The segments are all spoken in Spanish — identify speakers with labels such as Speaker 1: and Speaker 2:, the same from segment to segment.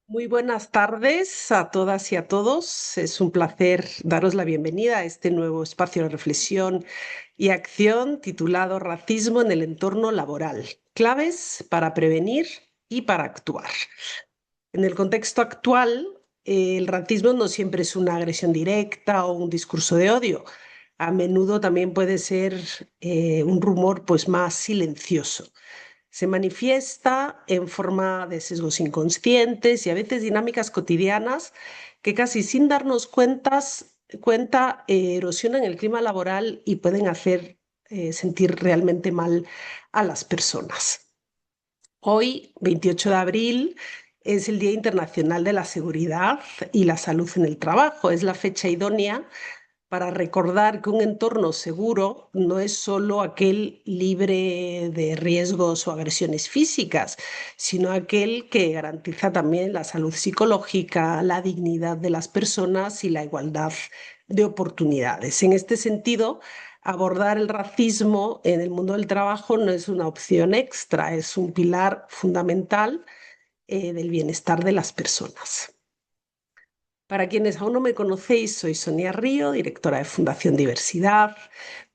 Speaker 1: Muy buenas tardes a todas y a todos. Es un placer daros la bienvenida a este nuevo espacio de reflexión y acción titulado Racismo en el entorno laboral. Claves para prevenir y para actuar. En el contexto actual, el racismo no siempre es una agresión directa o un discurso de odio. A menudo también puede ser un rumor pues, más silencioso. Se manifiesta en forma de sesgos inconscientes y a veces dinámicas cotidianas que casi sin darnos cuenta erosionan el clima laboral y pueden hacer sentir realmente mal a las personas. Hoy, 28 de abril, es el Día Internacional de la Seguridad y la Salud en el Trabajo. Es la fecha idónea para recordar que un entorno seguro no es solo aquel libre de riesgos o agresiones físicas, sino aquel que garantiza también la salud psicológica, la dignidad de las personas y la igualdad de oportunidades. En este sentido, abordar el racismo en el mundo del trabajo no es una opción extra, es un pilar fundamental del bienestar de las personas. Para quienes aún no me conocéis, soy Sonia Río, directora de Fundación Diversidad.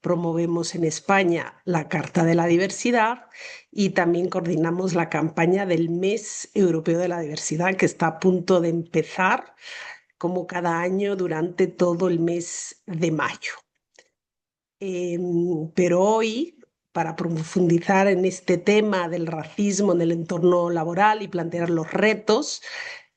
Speaker 1: Promovemos en España la Carta de la Diversidad y también coordinamos la campaña del Mes Europeo de la Diversidad, que está a punto de empezar, como cada año, durante todo el mes de mayo. Pero hoy, para profundizar en este tema del racismo en el entorno laboral y plantear los retos,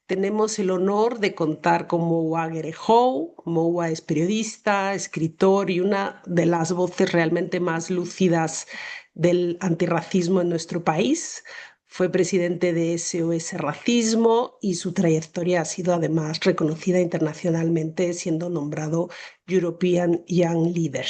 Speaker 1: tenemos el honor de contar con Moua Guerejou. Moua es periodista, escritor y una de las voces realmente más lúcidas del antirracismo en nuestro país. Fue presidente de SOS Racismo y su trayectoria ha sido además reconocida internacionalmente, siendo nombrado European Young Leader.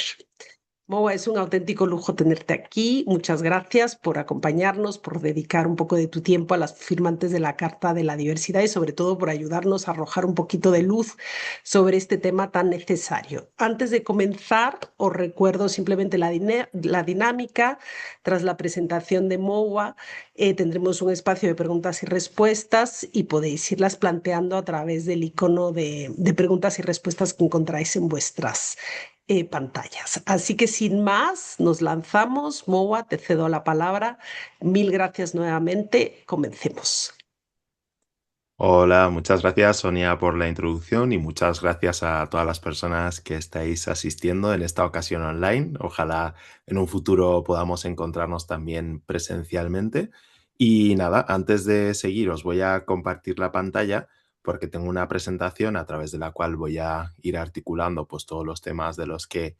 Speaker 1: Moa, es un auténtico lujo tenerte aquí. Muchas gracias por acompañarnos, por dedicar un poco de tu tiempo a las firmantes de la Carta de la Diversidad y sobre todo por ayudarnos a arrojar un poquito de luz sobre este tema tan necesario. Antes de comenzar, os recuerdo simplemente la dinámica. Tras la presentación de Moa, tendremos un espacio de preguntas y respuestas y podéis irlas planteando a través del icono de preguntas y respuestas que encontráis en vuestras pantallas. Así que sin más, nos lanzamos. Moa, te cedo la palabra. Mil gracias nuevamente. Comencemos.
Speaker 2: Hola, muchas gracias Sonia por la introducción y muchas gracias a todas las personas que estáis asistiendo en esta ocasión online. Ojalá en un futuro podamos encontrarnos también presencialmente. Y nada, antes de seguir os voy a compartir la pantalla porque tengo una presentación a través de la cual voy a ir articulando pues todos los temas de los que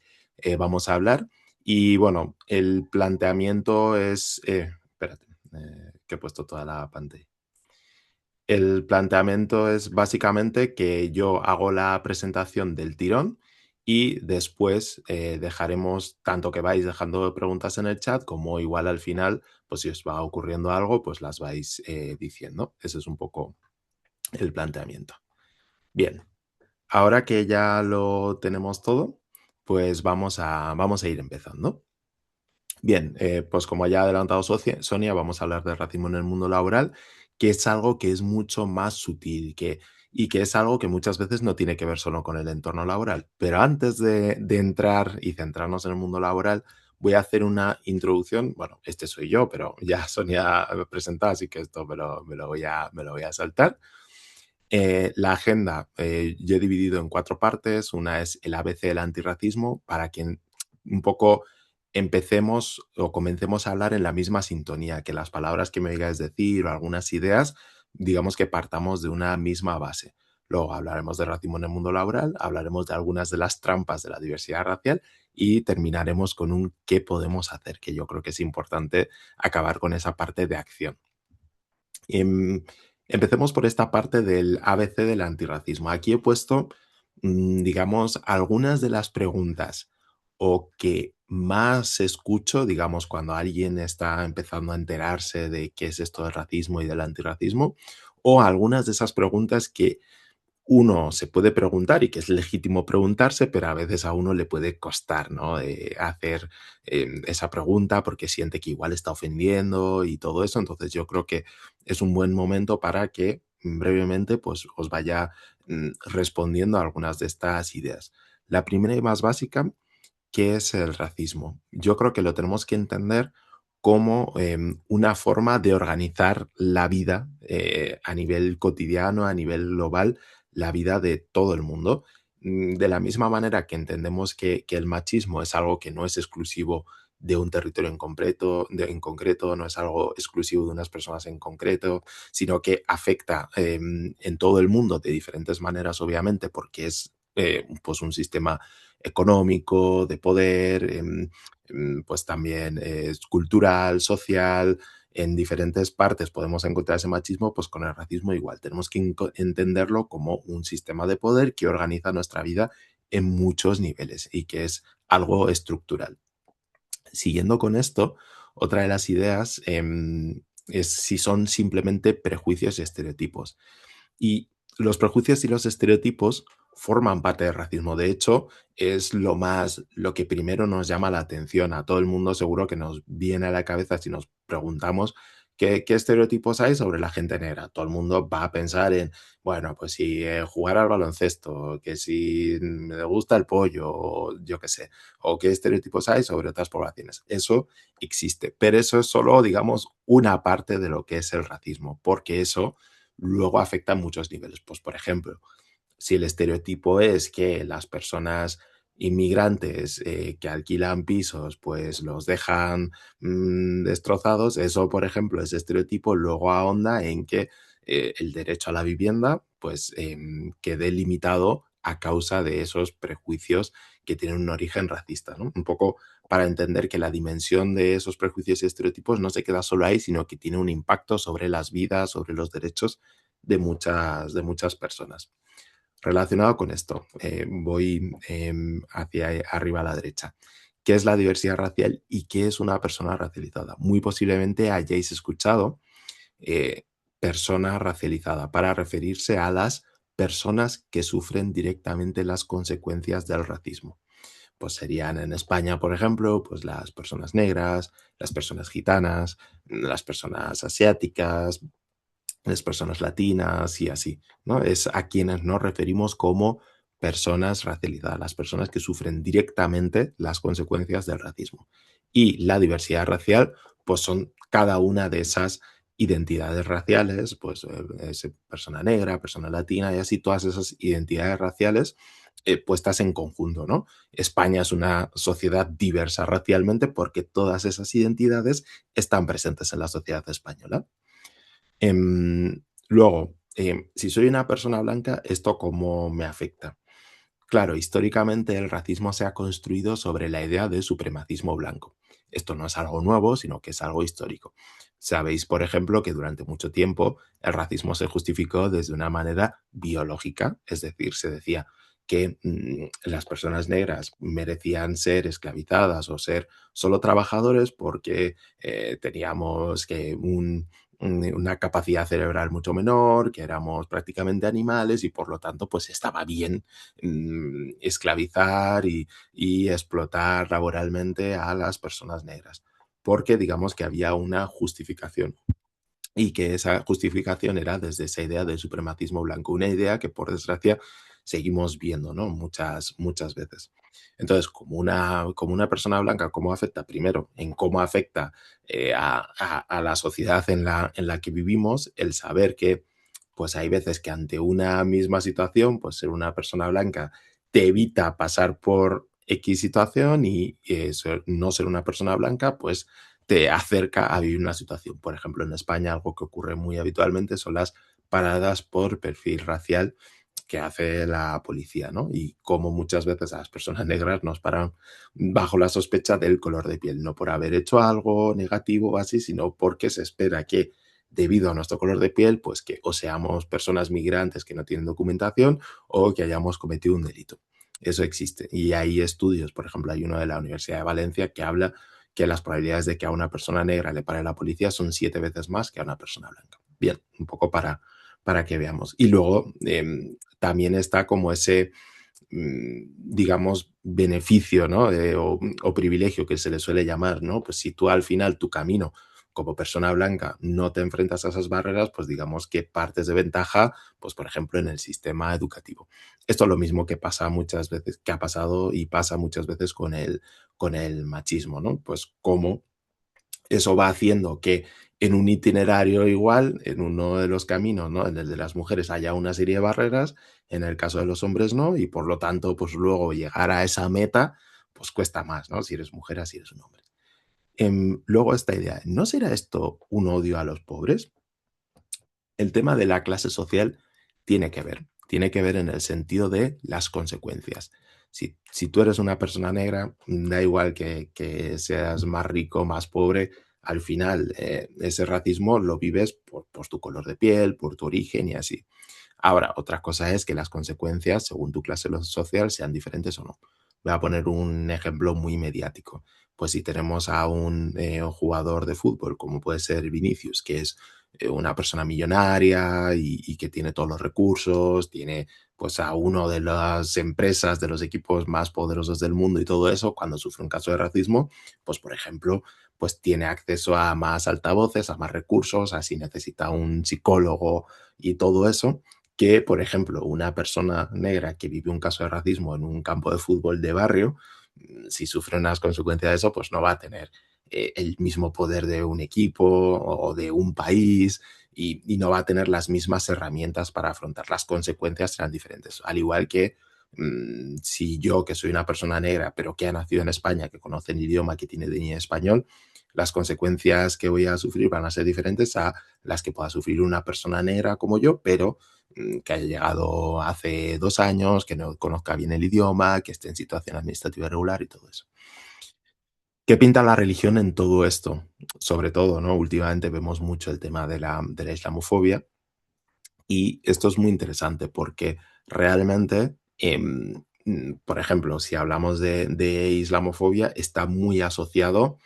Speaker 2: vamos a hablar. Y bueno, el planteamiento es... espérate, que he puesto toda la pantalla. El planteamiento es básicamente que yo hago la presentación del tirón y después dejaremos tanto que vais dejando preguntas en el chat como igual al final, pues si os va ocurriendo algo, pues las vais diciendo. Ese es un poco el planteamiento. Bien, ahora que ya lo tenemos todo, pues vamos a ir empezando. Bien, pues como ya ha adelantado Sonia, vamos a hablar de racismo en el mundo laboral, que es algo que es mucho más sutil y que es algo que muchas veces no tiene que ver solo con el entorno laboral. Pero antes de entrar y centrarnos en el mundo laboral, voy a hacer una introducción. Bueno, este soy yo, pero ya Sonia me presenta, así que esto me lo voy a saltar. La agenda yo he dividido en cuatro partes. Una es el ABC del antirracismo, para quien un poco empecemos o comencemos a hablar en la misma sintonía, que las palabras que me oigáis decir o algunas ideas, digamos que partamos de una misma base. Luego hablaremos de racismo en el mundo laboral, hablaremos de algunas de las trampas de la diversidad racial y terminaremos con un qué podemos hacer, que yo creo que es importante acabar con esa parte de acción. Em, Empecemos por esta parte del ABC del antirracismo. Aquí he puesto, digamos, algunas de las preguntas o que más escucho, digamos, cuando alguien está empezando a enterarse de qué es esto del racismo y del antirracismo, o algunas de esas preguntas que uno se puede preguntar y que es legítimo preguntarse, pero a veces a uno le puede costar, ¿no? Hacer esa pregunta porque siente que igual está ofendiendo y todo eso. Entonces yo creo que es un buen momento para que brevemente pues os vaya respondiendo a algunas de estas ideas. La primera y más básica, ¿qué es el racismo? Yo creo que lo tenemos que entender como una forma de organizar la vida a nivel cotidiano, a nivel global, la vida de todo el mundo. De la misma manera que entendemos que el machismo es algo que no es exclusivo de un territorio en concreto, no es algo exclusivo de unas personas en concreto, sino que afecta en todo el mundo de diferentes maneras, obviamente, porque es pues un sistema económico, de poder, pues también es cultural, social, en diferentes partes podemos encontrar ese machismo, pues con el racismo igual. Tenemos que entenderlo como un sistema de poder que organiza nuestra vida en muchos niveles y que es algo estructural. Siguiendo con esto, otra de las ideas es si son simplemente prejuicios y estereotipos. Y los prejuicios y los estereotipos forman parte del racismo. De hecho, es lo que primero nos llama la atención. A todo el mundo seguro que nos viene a la cabeza si nos preguntamos qué estereotipos hay sobre la gente negra. Todo el mundo va a pensar en, bueno, pues si jugar al baloncesto, que si me gusta el pollo, o yo qué sé, o qué estereotipos hay sobre otras poblaciones. Eso existe, pero eso es solo, digamos, una parte de lo que es el racismo, porque eso luego afecta a muchos niveles. Pues, por ejemplo, si el estereotipo es que las personas inmigrantes que alquilan pisos, pues los dejan destrozados, eso, por ejemplo, ese estereotipo luego ahonda en que el derecho a la vivienda, pues quede limitado a causa de esos prejuicios que tienen un origen racista, ¿no? Un poco para entender que la dimensión de esos prejuicios y estereotipos no se queda solo ahí, sino que tiene un impacto sobre las vidas, sobre los derechos de muchas personas. Relacionado con esto, voy hacia arriba a la derecha. ¿Qué es la diversidad racial y qué es una persona racializada? Muy posiblemente hayáis escuchado eh, persona racializada para referirse a las personas que sufren directamente las consecuencias del racismo. Pues serían en España, por ejemplo, pues las personas negras, las personas gitanas, las personas asiáticas, las personas latinas y así, ¿no? Es a quienes nos referimos como personas racializadas, las personas que sufren directamente las consecuencias del racismo. Y la diversidad racial, pues son cada una de esas identidades raciales, pues persona negra, persona latina y así todas esas identidades raciales puestas en conjunto, ¿no? España es una sociedad diversa racialmente porque todas esas identidades están presentes en la sociedad española. Luego, si soy una persona blanca, ¿esto cómo me afecta? Claro, históricamente el racismo se ha construido sobre la idea de supremacismo blanco. Esto no es algo nuevo, sino que es algo histórico. Sabéis, por ejemplo, que durante mucho tiempo el racismo se justificó desde una manera biológica, es decir, se decía que las personas negras merecían ser esclavizadas o ser solo trabajadores porque teníamos que una capacidad cerebral mucho menor, que éramos prácticamente animales y por lo tanto pues estaba bien esclavizar y explotar laboralmente a las personas negras, porque digamos que había una justificación y que esa justificación era desde esa idea del supremacismo blanco, una idea que por desgracia seguimos viendo, ¿no? Muchas veces. Entonces, como una persona blanca, ¿cómo afecta? Primero, en cómo afecta a la sociedad en la que vivimos, el saber que pues hay veces que ante una misma situación, pues ser una persona blanca te evita pasar por X situación y no ser una persona blanca, pues te acerca a vivir una situación. Por ejemplo, en España algo que ocurre muy habitualmente son las paradas por perfil racial que hace la policía, ¿no? Y como muchas veces a las personas negras nos paran bajo la sospecha del color de piel, no por haber hecho algo negativo o así, sino porque se espera que debido a nuestro color de piel, pues que o seamos personas migrantes que no tienen documentación o que hayamos cometido un delito. Eso existe. Y hay estudios, por ejemplo, hay uno de la Universidad de Valencia que habla que las probabilidades de que a una persona negra le pare la policía son 7 veces más que a una persona blanca. Bien, un poco para que veamos. Y luego también está como ese, digamos, beneficio, ¿no? O privilegio que se le suele llamar, ¿no? Pues si tú al final tu camino como persona blanca no te enfrentas a esas barreras, pues digamos que partes de ventaja, pues por ejemplo, en el sistema educativo. Esto es lo mismo que pasa muchas veces, que ha pasado y pasa muchas veces con el machismo, ¿no? Pues cómo eso va haciendo que en un itinerario igual, en uno de los caminos, ¿no? En el de las mujeres haya una serie de barreras, en el caso de los hombres no, y por lo tanto, pues luego llegar a esa meta, pues cuesta más, ¿no? Si eres mujer, así eres un hombre. Luego esta idea, ¿no será esto un odio a los pobres? El tema de la clase social tiene que ver en el sentido de las consecuencias. Si tú eres una persona negra, da igual que seas más rico, más pobre, al final ese racismo lo vives por tu color de piel, por tu origen y así. Ahora, otra cosa es que las consecuencias, según tu clase social, sean diferentes o no. Voy a poner un ejemplo muy mediático. Pues si tenemos a un jugador de fútbol, como puede ser Vinicius, que es una persona millonaria y que tiene todos los recursos, tiene pues a uno de las empresas, de los equipos más poderosos del mundo y todo eso, cuando sufre un caso de racismo, pues por ejemplo, pues tiene acceso a más altavoces, a más recursos, así necesita un psicólogo y todo eso, que, por ejemplo, una persona negra que vive un caso de racismo en un campo de fútbol de barrio, si sufre unas consecuencias de eso, pues no va a tener el mismo poder de un equipo o de un país y no va a tener las mismas herramientas para afrontar las consecuencias, serán diferentes. Al igual que si yo, que soy una persona negra, pero que ha nacido en España, que conoce el idioma, que tiene de español, las consecuencias que voy a sufrir van a ser diferentes a las que pueda sufrir una persona negra como yo, pero que haya llegado hace 2 años, que no conozca bien el idioma, que esté en situación administrativa irregular y todo eso. ¿Qué pinta la religión en todo esto? Sobre todo, ¿no? Últimamente vemos mucho el tema de la islamofobia y esto es muy interesante porque realmente, por ejemplo, si hablamos de islamofobia, está muy asociado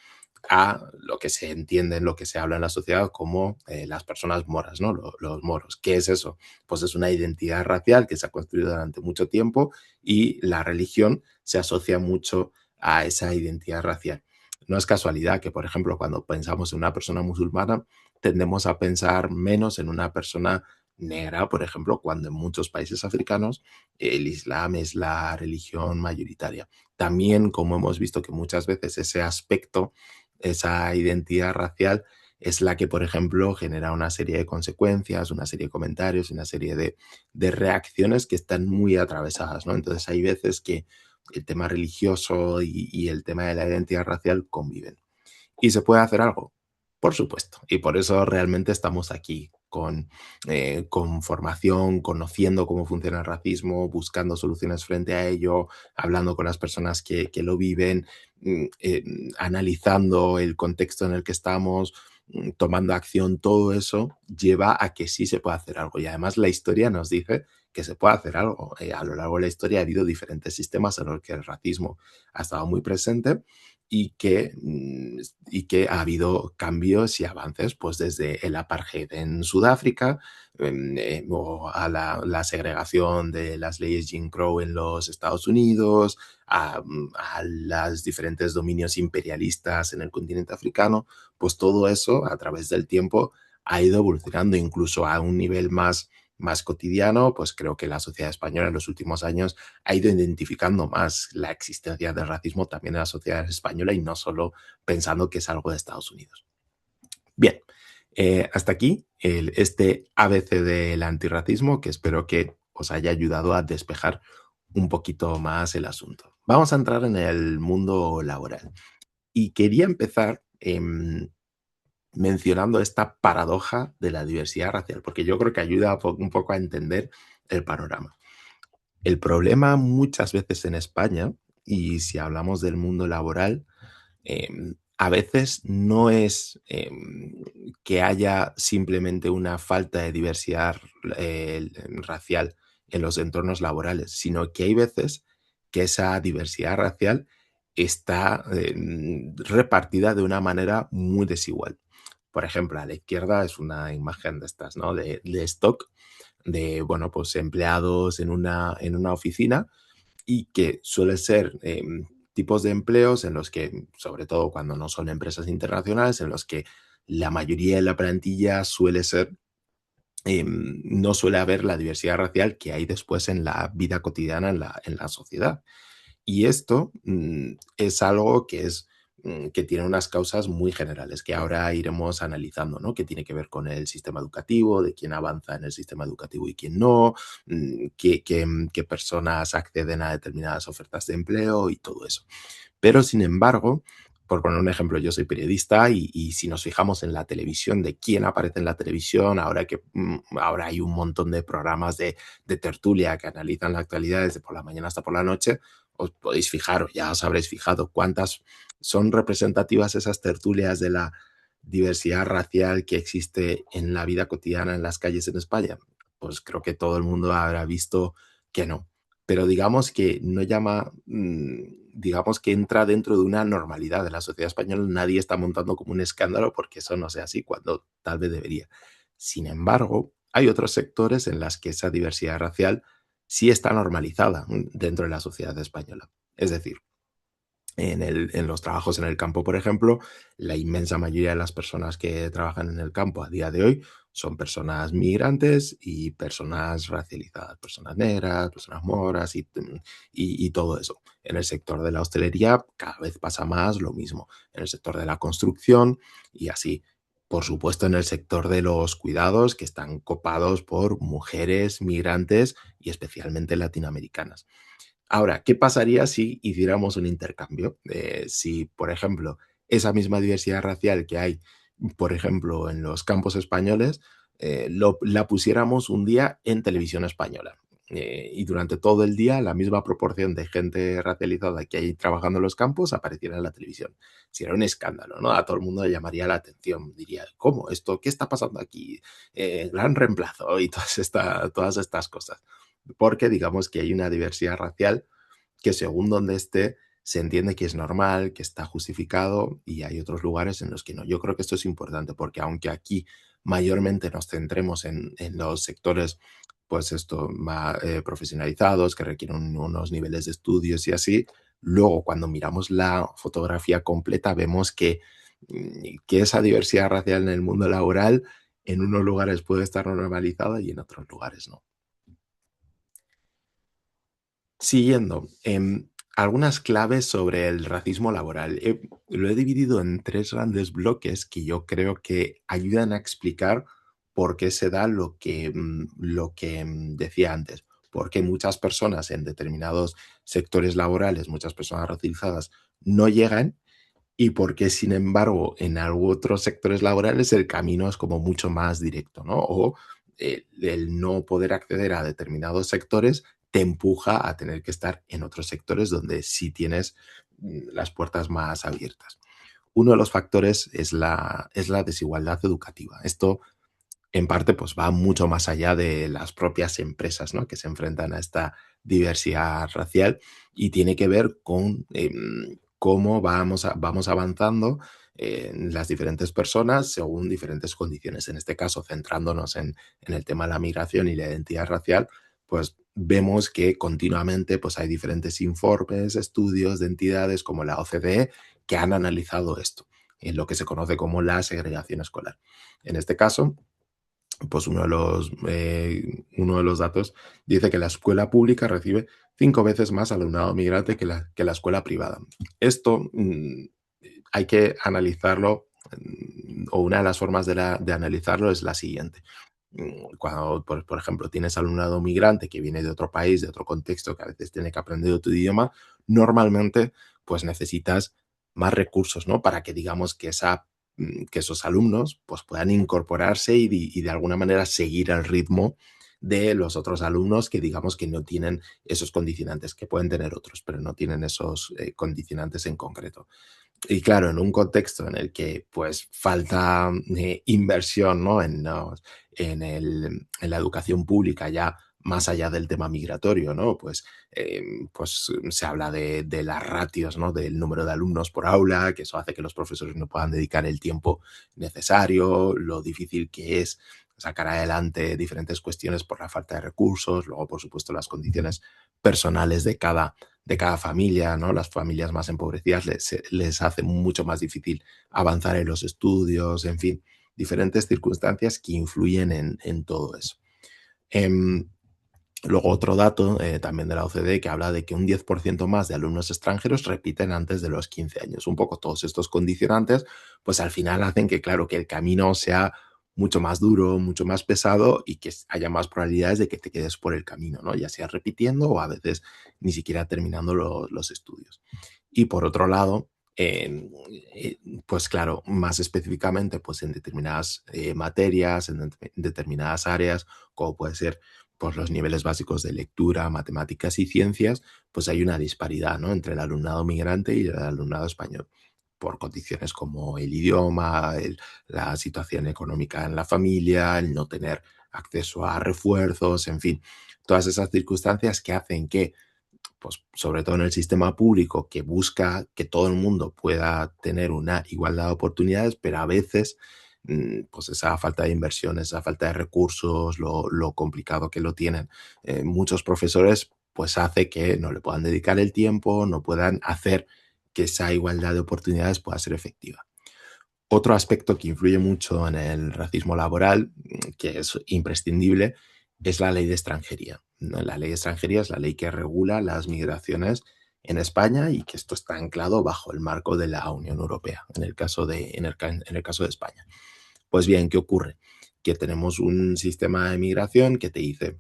Speaker 2: a lo que se entiende, en lo que se habla en la sociedad como las personas moras, ¿no? Los moros. ¿Qué es eso? Pues es una identidad racial que se ha construido durante mucho tiempo y la religión se asocia mucho a esa identidad racial. No es casualidad que, por ejemplo, cuando pensamos en una persona musulmana, tendemos a pensar menos en una persona negra, por ejemplo, cuando en muchos países africanos el Islam es la religión mayoritaria. También, como hemos visto que muchas veces ese aspecto, esa identidad racial, es la que, por ejemplo, genera una serie de consecuencias, una serie de comentarios, una serie de reacciones que están muy atravesadas, ¿no? Entonces hay veces que el tema religioso y el tema de la identidad racial conviven. ¿Y se puede hacer algo? Por supuesto. Y por eso realmente estamos aquí con formación, conociendo cómo funciona el racismo, buscando soluciones frente a ello, hablando con las personas que lo viven, analizando el contexto en el que estamos, tomando acción, todo eso lleva a que sí se puede hacer algo. Y además la historia nos dice que se puede hacer algo. A lo largo de la historia ha habido diferentes sistemas en los que el racismo ha estado muy presente y que ha habido cambios y avances, pues desde el apartheid en Sudáfrica, o a la segregación de las leyes Jim Crow en los Estados Unidos, a los diferentes dominios imperialistas en el continente africano, pues todo eso a través del tiempo ha ido evolucionando incluso a un nivel más cotidiano, pues creo que la sociedad española en los últimos años ha ido identificando más la existencia del racismo también en la sociedad española y no solo pensando que es algo de Estados Unidos. Bien, hasta aquí este ABC del antirracismo que espero que os haya ayudado a despejar un poquito más el asunto. Vamos a entrar en el mundo laboral y quería empezar mencionando esta paradoja de la diversidad racial, porque yo creo que ayuda un poco a entender el panorama. El problema muchas veces en España, y si hablamos del mundo laboral, a veces no es que haya simplemente una falta de diversidad racial en los entornos laborales, sino que hay veces que esa diversidad racial está repartida de una manera muy desigual. Por ejemplo, a la izquierda es una imagen de estas, ¿no? De stock, de, bueno, pues empleados en una oficina y que suele ser tipos de empleos en los que, sobre todo cuando no son empresas internacionales, en los que la mayoría de la plantilla suele ser no suele haber la diversidad racial que hay después en la vida cotidiana en la sociedad. Y esto es algo que que tiene unas causas muy generales que ahora iremos analizando, ¿no? Que tiene que ver con el sistema educativo, de quién avanza en el sistema educativo y quién no, qué personas acceden a determinadas ofertas de empleo y todo eso. Pero, sin embargo, por poner un ejemplo, yo soy periodista y si nos fijamos en la televisión, de quién aparece en la televisión, ahora que ahora hay un montón de programas de tertulia que analizan la actualidad desde por la mañana hasta por la noche, os podéis fijar, o ya os habréis fijado, cuántas son representativas esas tertulias de la diversidad racial que existe en la vida cotidiana en las calles en España. Pues creo que todo el mundo habrá visto que no. Pero digamos que no llama, digamos que entra dentro de una normalidad de la sociedad española. Nadie está montando como un escándalo porque eso no sea así, cuando tal vez debería. Sin embargo, hay otros sectores en los que esa diversidad racial sí está normalizada dentro de la sociedad española. Es decir, en los trabajos en el campo, por ejemplo, la inmensa mayoría de las personas que trabajan en el campo a día de hoy son personas migrantes y personas racializadas, personas negras, personas moras y todo eso. En el sector de la hostelería cada vez pasa más lo mismo. En el sector de la construcción y así. Por supuesto, en el sector de los cuidados, que están copados por mujeres migrantes y especialmente latinoamericanas. Ahora, ¿qué pasaría si hiciéramos un intercambio? Si, por ejemplo, esa misma diversidad racial que hay, por ejemplo, en los campos españoles, la pusiéramos un día en televisión española. Y durante todo el día la misma proporción de gente racializada que hay trabajando en los campos apareciera en la televisión. Sería un escándalo, ¿no? A todo el mundo le llamaría la atención. Diría, ¿cómo esto? ¿Qué está pasando aquí? Gran reemplazo y todas estas cosas. Porque digamos que hay una diversidad racial que según donde esté se entiende que es normal, que está justificado y hay otros lugares en los que no. Yo creo que esto es importante porque aunque aquí mayormente nos centremos en los sectores pues esto, más profesionalizados, que requieren unos niveles de estudios y así, luego cuando miramos la fotografía completa vemos que esa diversidad racial en el mundo laboral en unos lugares puede estar normalizada y en otros lugares no. Siguiendo, algunas claves sobre el racismo laboral. Lo he dividido en tres grandes bloques que yo creo que ayudan a explicar por qué se da lo que decía antes. Porque muchas personas en determinados sectores laborales, muchas personas racializadas, no llegan y porque, sin embargo, en otros sectores laborales el camino es como mucho más directo, ¿no? O el no poder acceder a determinados sectores te empuja a tener que estar en otros sectores donde sí tienes las puertas más abiertas. Uno de los factores es la desigualdad educativa. Esto en parte pues va mucho más allá de las propias empresas, ¿no? Que se enfrentan a esta diversidad racial y tiene que ver con cómo vamos avanzando las diferentes personas según diferentes condiciones. En este caso, centrándonos en el tema de la migración y la identidad racial, pues vemos que continuamente pues, hay diferentes informes, estudios de entidades como la OCDE que han analizado esto, en lo que se conoce como la segregación escolar. En este caso, pues uno de los datos dice que la escuela pública recibe 5 veces más alumnado migrante que la escuela privada. Esto hay que analizarlo, o una de las formas de analizarlo es la siguiente. Cuando, por ejemplo, tienes alumnado migrante que viene de otro país, de otro contexto, que a veces tiene que aprender otro idioma, normalmente pues necesitas más recursos, ¿no? Para que digamos que esos alumnos pues puedan incorporarse y de alguna manera seguir el ritmo de los otros alumnos que digamos que no tienen esos condicionantes, que pueden tener otros, pero no tienen esos condicionantes en concreto. Y claro, en un contexto en el que pues falta inversión, ¿no? En la educación pública ya más allá del tema migratorio, ¿no? Pues se habla de las ratios, ¿no? Del número de alumnos por aula, que eso hace que los profesores no puedan dedicar el tiempo necesario, lo difícil que es sacar adelante diferentes cuestiones por la falta de recursos, luego, por supuesto, las condiciones personales de cada familia, ¿no? Las familias más empobrecidas les hace mucho más difícil avanzar en los estudios, en fin, diferentes circunstancias que influyen en todo eso. Em, Luego otro dato también de la OCDE que habla de que un 10% más de alumnos extranjeros repiten antes de los 15 años. Un poco todos estos condicionantes, pues al final hacen que, claro, que el camino sea mucho más duro, mucho más pesado y que haya más probabilidades de que te quedes por el camino, ¿no? Ya sea repitiendo o a veces ni siquiera terminando los estudios. Y por otro lado, pues claro, más específicamente, pues en determinadas materias, en determinadas áreas, como puede ser pues los niveles básicos de lectura, matemáticas y ciencias, pues hay una disparidad, ¿no? Entre el alumnado migrante y el alumnado español, por condiciones como el idioma, la situación económica en la familia, el no tener acceso a refuerzos, en fin, todas esas circunstancias que hacen que pues sobre todo en el sistema público, que busca que todo el mundo pueda tener una igualdad de oportunidades, pero a veces pues esa falta de inversión, esa falta de recursos, lo complicado que lo tienen muchos profesores, pues hace que no le puedan dedicar el tiempo, no puedan hacer que esa igualdad de oportunidades pueda ser efectiva. Otro aspecto que influye mucho en el racismo laboral, que es imprescindible, es la ley de extranjería, ¿no? La ley de extranjería es la ley que regula las migraciones en España y que esto está anclado bajo el marco de la Unión Europea, en el caso de España. Pues bien, ¿qué ocurre? Que tenemos un sistema de migración que te dice,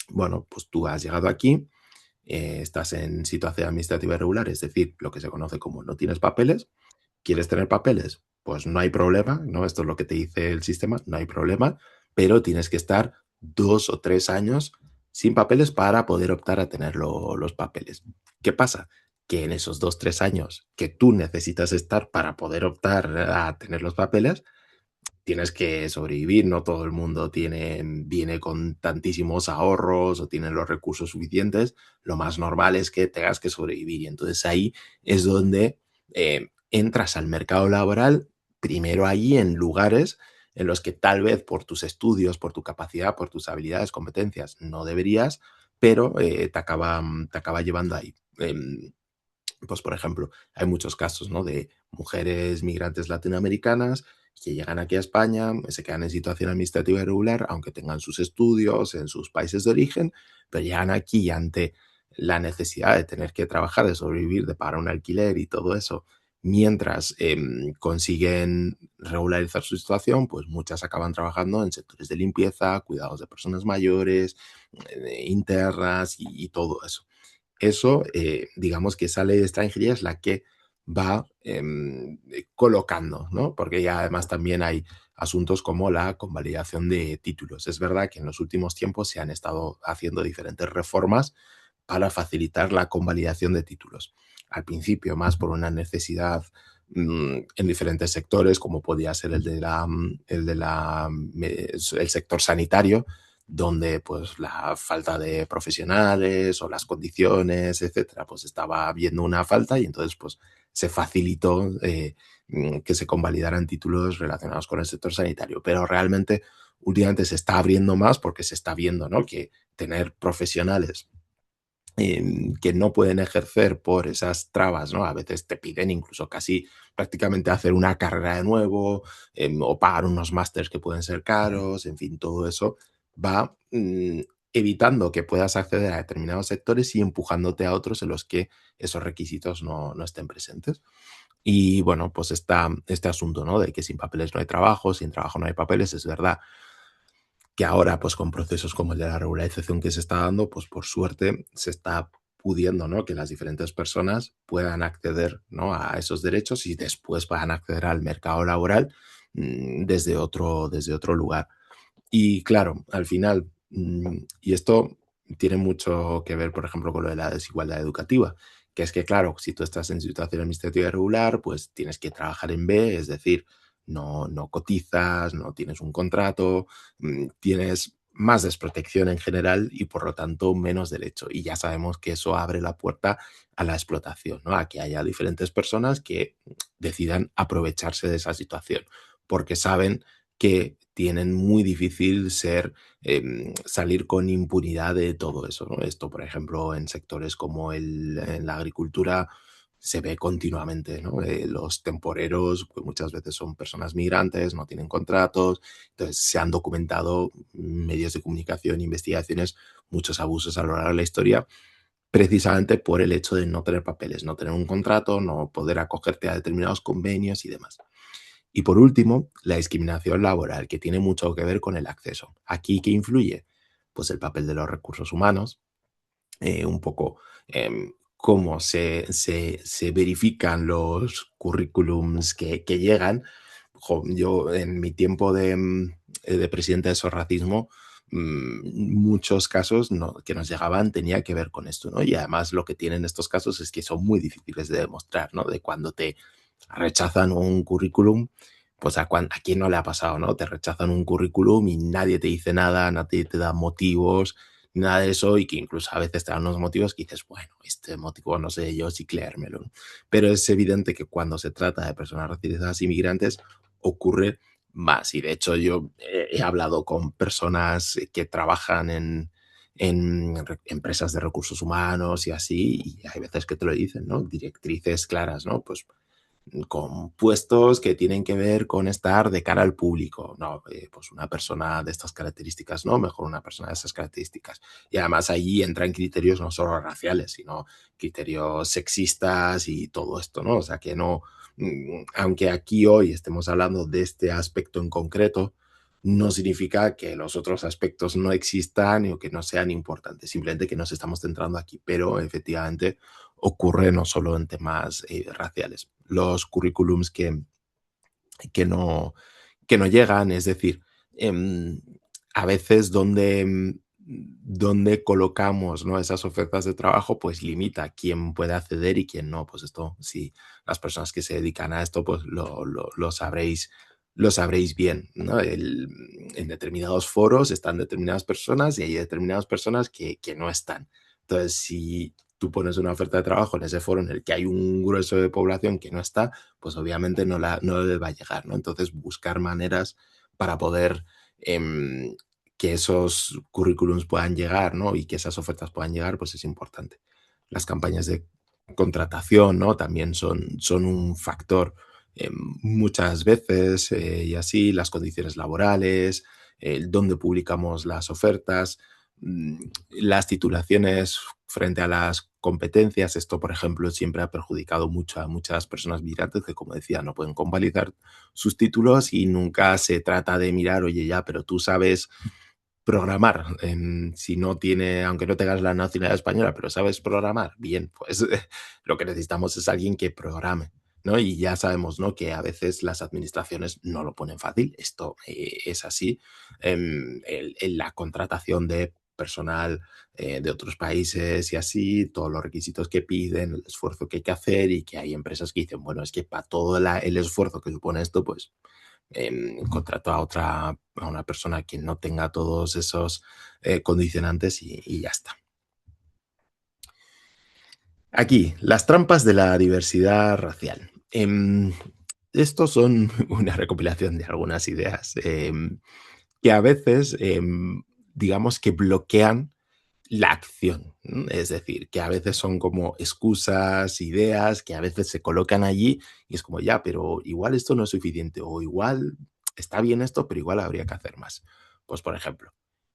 Speaker 2: bueno, pues tú has llegado aquí, estás en situación administrativa irregular, es decir, lo que se conoce como no tienes papeles. ¿Quieres tener papeles? Pues no hay problema, ¿no? Esto es lo que te dice el sistema, no hay problema, pero tienes que estar 2 o 3 años sin papeles para poder optar a tener los papeles. ¿Qué pasa? Que en esos 2 o 3 años que tú necesitas estar para poder optar a tener los papeles, tienes que sobrevivir, no todo el mundo viene con tantísimos ahorros o tiene los recursos suficientes, lo más normal es que tengas que sobrevivir y entonces ahí es donde entras al mercado laboral, primero allí en lugares en los que tal vez por tus estudios, por tu capacidad, por tus habilidades, competencias, no deberías, pero te acaba llevando ahí. Pues, por ejemplo, hay muchos casos, ¿no? De mujeres migrantes latinoamericanas que llegan aquí a España, se quedan en situación administrativa irregular, aunque tengan sus estudios en sus países de origen, pero llegan aquí y ante la necesidad de tener que trabajar, de sobrevivir, de pagar un alquiler y todo eso, mientras consiguen regularizar su situación, pues muchas acaban trabajando en sectores de limpieza, cuidados de personas mayores, internas y todo eso. Eso, digamos que esa ley de extranjería es la que va colocando, ¿no? Porque ya además también hay asuntos como la convalidación de títulos. Es verdad que en los últimos tiempos se han estado haciendo diferentes reformas para facilitar la convalidación de títulos. Al principio, más por una necesidad en diferentes sectores, como podía ser el sector sanitario, donde pues la falta de profesionales o las condiciones, etcétera, pues estaba habiendo una falta y entonces pues se facilitó que se convalidaran títulos relacionados con el sector sanitario. Pero realmente últimamente se está abriendo más porque se está viendo, ¿no? Que tener profesionales que no pueden ejercer por esas trabas, ¿no? A veces te piden incluso casi prácticamente hacer una carrera de nuevo o pagar unos másters que pueden ser caros, en fin, todo eso va evitando que puedas acceder a determinados sectores y empujándote a otros en los que esos requisitos no estén presentes. Y bueno, pues está este asunto, ¿no? De que sin papeles no hay trabajo, sin trabajo no hay papeles, es verdad que ahora, pues con procesos como el de la regularización que se está dando, pues por suerte se está pudiendo, ¿no? Que las diferentes personas puedan acceder, ¿no? A esos derechos y después puedan acceder al mercado laboral desde otro lugar. Y claro, al final, y esto tiene mucho que ver, por ejemplo, con lo de la desigualdad educativa, que es que, claro, si tú estás en situación administrativa irregular, pues tienes que trabajar en B, es decir, no cotizas, no tienes un contrato, tienes más desprotección en general y por lo tanto menos derecho. Y ya sabemos que eso abre la puerta a la explotación, ¿no? A que haya diferentes personas que decidan aprovecharse de esa situación, porque saben que tienen muy difícil salir con impunidad de todo eso, ¿no? Esto, por ejemplo, en sectores como en la agricultura se ve continuamente, ¿no? Los temporeros, pues muchas veces son personas migrantes, no tienen contratos, entonces se han documentado medios de comunicación, investigaciones, muchos abusos a lo largo de la historia, precisamente por el hecho de no tener papeles, no tener un contrato, no poder acogerte a determinados convenios y demás. Y por último, la discriminación laboral, que tiene mucho que ver con el acceso. ¿Aquí qué influye? Pues el papel de los recursos humanos, un poco cómo se verifican los currículums que llegan. Yo en mi tiempo de presidente de Sorracismo, muchos casos que nos llegaban tenía que ver con esto, ¿no? Y además lo que tienen estos casos es que son muy difíciles de demostrar, ¿no? De cuando te rechazan un currículum, pues a quién no le ha pasado, ¿no? Te rechazan un currículum y nadie te dice nada, nadie te da motivos, nada de eso, y que incluso a veces te dan unos motivos que dices, bueno, este motivo no sé yo si creérmelo, ¿no? Pero es evidente que cuando se trata de personas racializadas inmigrantes ocurre más. Y de hecho yo he hablado con personas que trabajan en empresas de recursos humanos y así, y hay veces que te lo dicen, ¿no? Directrices claras, ¿no? Pues con puestos que tienen que ver con estar de cara al público. No, pues una persona de estas características, no, mejor una persona de esas características. Y además allí entran criterios no solo raciales, sino criterios sexistas y todo esto, ¿no? O sea que no, aunque aquí hoy estemos hablando de este aspecto en concreto, no significa que los otros aspectos no existan o que no sean importantes, simplemente que nos estamos centrando aquí, pero efectivamente ocurre no solo en temas raciales. Los currículums que, no, que no llegan, es decir, em, a veces donde colocamos, ¿no? Esas ofertas de trabajo, pues limita quién puede acceder y quién no. Pues esto, si las personas que se dedican a esto, pues lo sabréis bien, ¿no? En determinados foros están determinadas personas y hay determinadas personas que no están. Entonces, si tú pones una oferta de trabajo en ese foro en el que hay un grueso de población que no está, pues obviamente no le va a llegar, ¿no? Entonces, buscar maneras para poder que esos currículums puedan llegar, ¿no? Y que esas ofertas puedan llegar, pues es importante. Las campañas de contratación, ¿no? También son un factor muchas veces, y así las condiciones laborales, el dónde publicamos las ofertas, las titulaciones frente a las competencias. Esto, por ejemplo, siempre ha perjudicado mucho a muchas personas migrantes que, como decía, no pueden convalidar sus títulos y nunca se trata de mirar, oye, ya, pero tú sabes programar. Si no tiene, aunque no tengas la nacionalidad española, pero sabes programar, bien, pues lo que necesitamos es alguien que programe, ¿no? Y ya sabemos, ¿no? Que a veces las administraciones no lo ponen fácil, esto es así. En la contratación de personal de otros países y así, todos los requisitos que piden, el esfuerzo que hay que hacer y que hay empresas que dicen, bueno, es que para todo el esfuerzo que supone esto, pues contrato a una persona que no tenga todos esos condicionantes y ya está. Aquí, las trampas de la diversidad racial. Estos son una recopilación de algunas ideas que a veces, digamos que bloquean la acción. Es decir, que a veces son como excusas, ideas que a veces se colocan allí y es como, ya, pero igual esto no es suficiente o igual está bien esto, pero igual habría que hacer más. Pues, por ejemplo,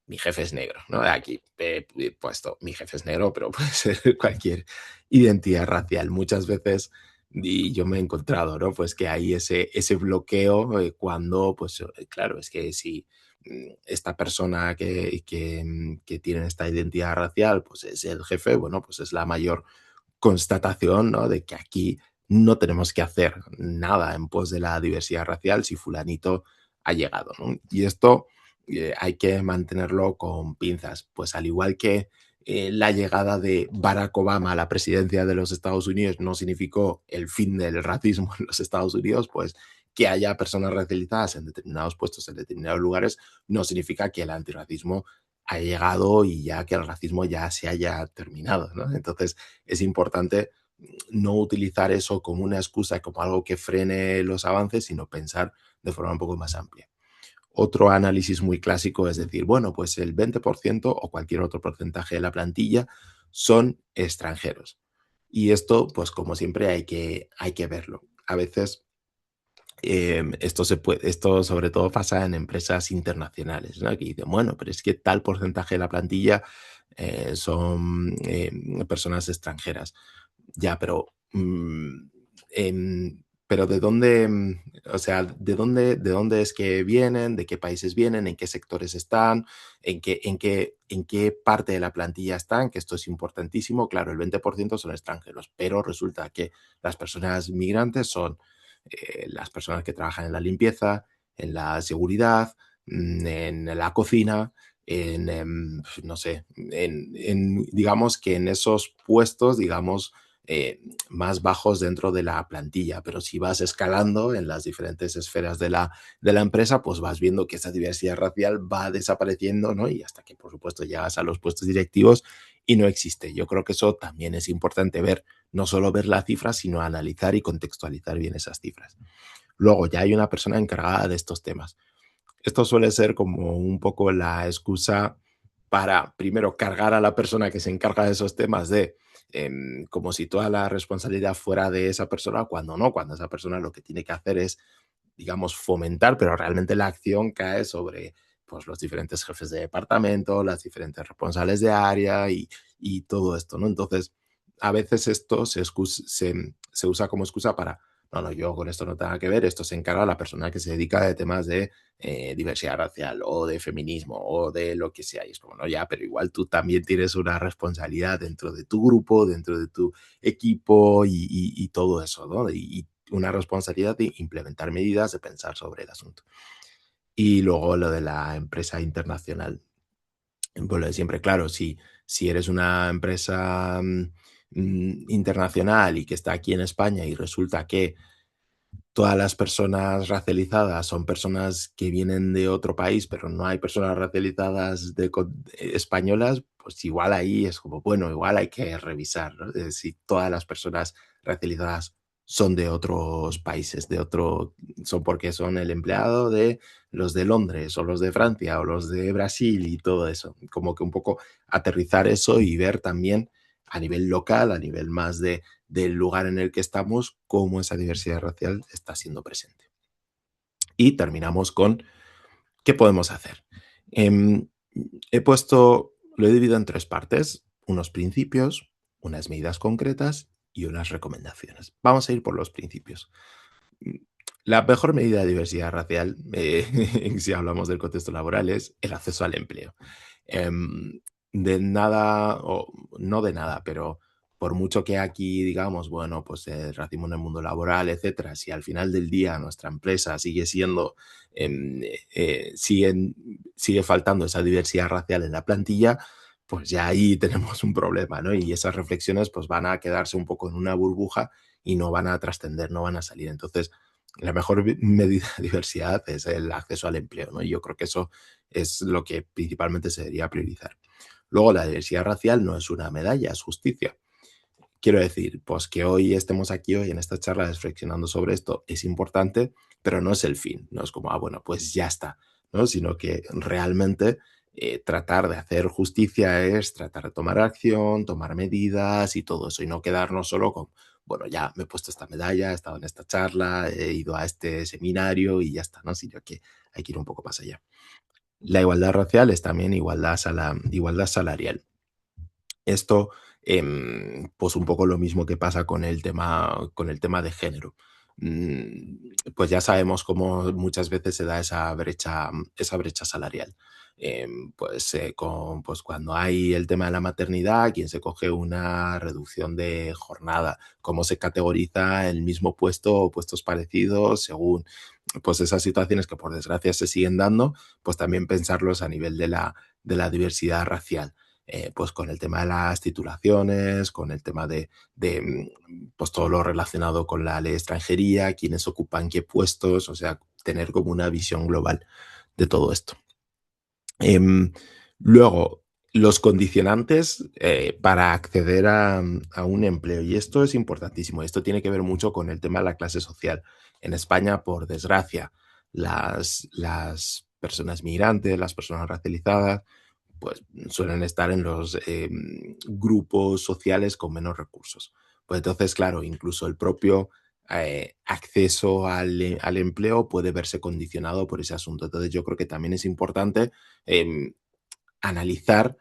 Speaker 2: mi jefe es negro, ¿no? Aquí he puesto mi jefe es negro, pero puede ser cualquier identidad racial. Muchas veces, y yo me he encontrado, ¿no? Pues que hay ese bloqueo cuando, pues claro, es que si esta persona que tiene esta identidad racial, pues es el jefe, bueno, pues es la mayor constatación, ¿no? De que aquí no tenemos que hacer nada en pos de la diversidad racial si fulanito ha llegado, ¿no? Y esto hay que mantenerlo con pinzas, pues al igual que la llegada de Barack Obama a la presidencia de los Estados Unidos no significó el fin del racismo en los Estados Unidos, pues que haya personas racializadas en determinados puestos, en determinados lugares, no significa que el antirracismo haya llegado y ya que el racismo ya se haya terminado, ¿no? Entonces es importante no utilizar eso como una excusa, como algo que frene los avances, sino pensar de forma un poco más amplia. Otro análisis muy clásico es decir, bueno, pues el 20% o cualquier otro porcentaje de la plantilla son extranjeros. Y esto, pues como siempre, hay que verlo. A veces esto sobre todo pasa en empresas internacionales, ¿no? Que dicen, bueno, pero es que tal porcentaje de la plantilla son personas extranjeras. Ya, pero ¿de dónde, o sea, de dónde es que vienen, de qué países vienen, en qué sectores están, en qué parte de la plantilla están? Que esto es importantísimo. Claro, el 20% son extranjeros, pero resulta que las personas migrantes son las personas que trabajan en la limpieza, en la seguridad, en la cocina, no sé, digamos que en esos puestos, digamos, más bajos dentro de la plantilla, pero si vas escalando en las diferentes esferas de la empresa, pues vas viendo que esa diversidad racial va desapareciendo, ¿no? Y hasta que, por supuesto, llegas a los puestos directivos y no existe. Yo creo que eso también es importante ver, no solo ver las cifras, sino analizar y contextualizar bien esas cifras. Luego, ya hay una persona encargada de estos temas. Esto suele ser como un poco la excusa para, primero, cargar a la persona que se encarga de esos temas como si toda la responsabilidad fuera de esa persona, cuando no, cuando esa persona lo que tiene que hacer es, digamos, fomentar, pero realmente la acción cae sobre pues, los diferentes jefes de departamento, las diferentes responsables de área y todo esto, ¿no? Entonces, a veces esto se usa como excusa para, no, no, yo con esto no tengo que ver, esto se encarga la persona que se dedica de temas de diversidad racial o de feminismo o de lo que sea. Y es como, no, ya, pero igual tú también tienes una responsabilidad dentro de tu grupo, dentro de tu equipo y todo eso, ¿no? Y una responsabilidad de implementar medidas, de pensar sobre el asunto. Y luego lo de la empresa internacional. Pues lo de siempre, claro, si eres una empresa internacional y que está aquí en España y resulta que todas las personas racializadas son personas que vienen de otro país, pero no hay personas racializadas españolas, pues igual ahí es como, bueno, igual hay que revisar, ¿no? Si todas las personas racializadas son de otros países, son porque son el empleado de los de Londres o los de Francia o los de Brasil y todo eso. Como que un poco aterrizar eso y ver también a nivel local, a nivel más del lugar en el que estamos, cómo esa diversidad racial está siendo presente. Y terminamos con qué podemos hacer. Em, lo he dividido en tres partes, unos principios, unas medidas concretas y unas recomendaciones. Vamos a ir por los principios. Mm, La mejor medida de diversidad racial, si hablamos del contexto laboral, es el acceso al empleo. Em, de nada, o no de nada, pero por mucho que aquí digamos, bueno, pues racismo en el mundo laboral, etcétera, si al final del día nuestra empresa sigue siendo, sigue faltando esa diversidad racial en la plantilla, pues ya ahí tenemos un problema, ¿no? Y esas reflexiones pues van a quedarse un poco en una burbuja y no van a trascender, no van a salir. Entonces, la mejor medida de diversidad es el acceso al empleo, ¿no? Y yo creo que eso es lo que principalmente se debería priorizar. Luego, la diversidad racial no es una medalla, es justicia. Quiero decir, pues que hoy estemos aquí hoy en esta charla reflexionando sobre esto es importante, pero no es el fin, no es como, ah, bueno, pues ya está, ¿no? Sino que realmente tratar de hacer justicia es tratar de tomar acción, tomar medidas y todo eso, y no quedarnos solo con, bueno, ya me he puesto esta medalla, he estado en esta charla, he ido a este seminario y ya está, ¿no? Sino que hay que ir un poco más allá. La igualdad racial es también igualdad salarial. Esto, pues un poco lo mismo que pasa con el tema de género. Pues ya sabemos cómo muchas veces se da esa brecha salarial. Pues cuando hay el tema de la maternidad, quien se coge una reducción de jornada, cómo se categoriza el mismo puesto o puestos parecidos según pues esas situaciones que por desgracia se siguen dando, pues también pensarlos a nivel de la diversidad racial pues con el tema de las titulaciones, con el tema pues todo lo relacionado con la ley de extranjería, quiénes ocupan qué puestos, o sea, tener como una visión global de todo esto. Em, Luego, los condicionantes para acceder a un empleo, y esto es importantísimo, esto tiene que ver mucho con el tema de la clase social. En España, por desgracia, las personas migrantes, las personas racializadas, pues suelen estar en los grupos sociales con menos recursos. Pues entonces, claro, incluso el propio acceso al empleo puede verse condicionado por ese asunto. Entonces, yo creo que también es importante em, analizar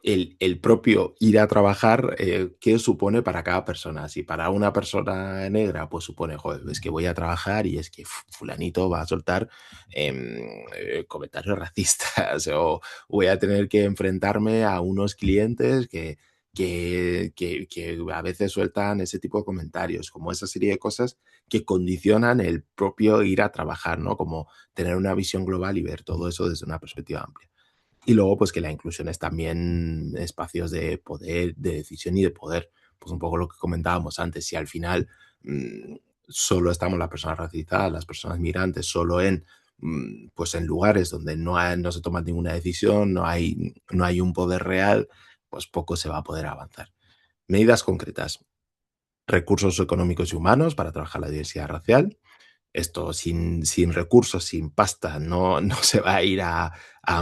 Speaker 2: el propio ir a trabajar, qué supone para cada persona. Si para una persona negra, pues supone, joder, es que voy a trabajar y es que fulanito va a soltar comentarios racistas o voy a tener que enfrentarme a unos clientes que a veces sueltan ese tipo de comentarios, como esa serie de cosas que condicionan el propio ir a trabajar, ¿no? Como tener una visión global y ver todo eso desde una perspectiva amplia. Y luego, pues que la inclusión es también espacios de poder, de decisión y de poder. Pues un poco lo que comentábamos antes, si al final solo estamos las personas racializadas, las personas migrantes, solo pues en lugares donde no se toma ninguna decisión, no hay un poder real, pues poco se va a poder avanzar. Medidas concretas, recursos económicos y humanos para trabajar la diversidad racial, esto sin recursos, sin pasta, no se va a ir a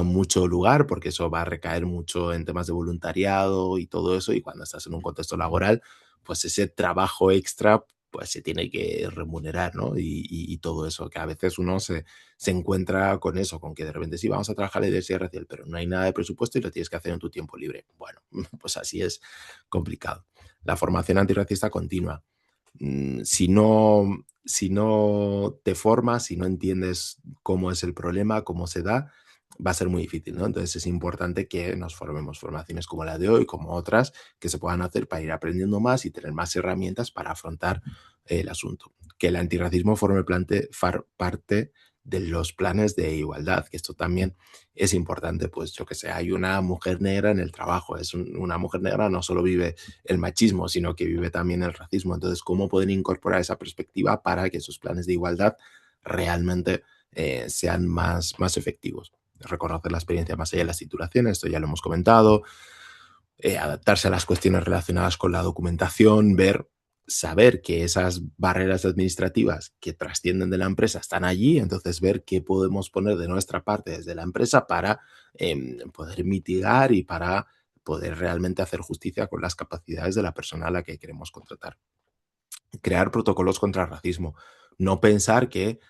Speaker 2: mucho lugar, porque eso va a recaer mucho en temas de voluntariado y todo eso, y cuando estás en un contexto laboral, pues ese trabajo extra, pues se tiene que remunerar, ¿no? Y todo eso, que a veces uno se encuentra con eso, con que de repente sí, vamos a trabajar la diversidad racial, pero no hay nada de presupuesto y lo tienes que hacer en tu tiempo libre. Bueno, pues así es complicado. La formación antirracista continua. Si no te formas, si no entiendes cómo es el problema, cómo se da, va a ser muy difícil, ¿no? Entonces es importante que nos formemos, formaciones como la de hoy, como otras que se puedan hacer para ir aprendiendo más y tener más herramientas para afrontar el asunto. Que el antirracismo forme parte de los planes de igualdad, que esto también es importante, pues yo que sé, hay una mujer negra en el trabajo, una mujer negra no solo vive el machismo, sino que vive también el racismo. Entonces, ¿cómo pueden incorporar esa perspectiva para que esos planes de igualdad realmente sean más efectivos? Reconocer la experiencia más allá de las titulaciones, esto ya lo hemos comentado, adaptarse a las cuestiones relacionadas con la documentación, saber que esas barreras administrativas que trascienden de la empresa están allí, entonces ver qué podemos poner de nuestra parte desde la empresa para poder mitigar y para poder realmente hacer justicia con las capacidades de la persona a la que queremos contratar. Crear protocolos contra el racismo. No pensar que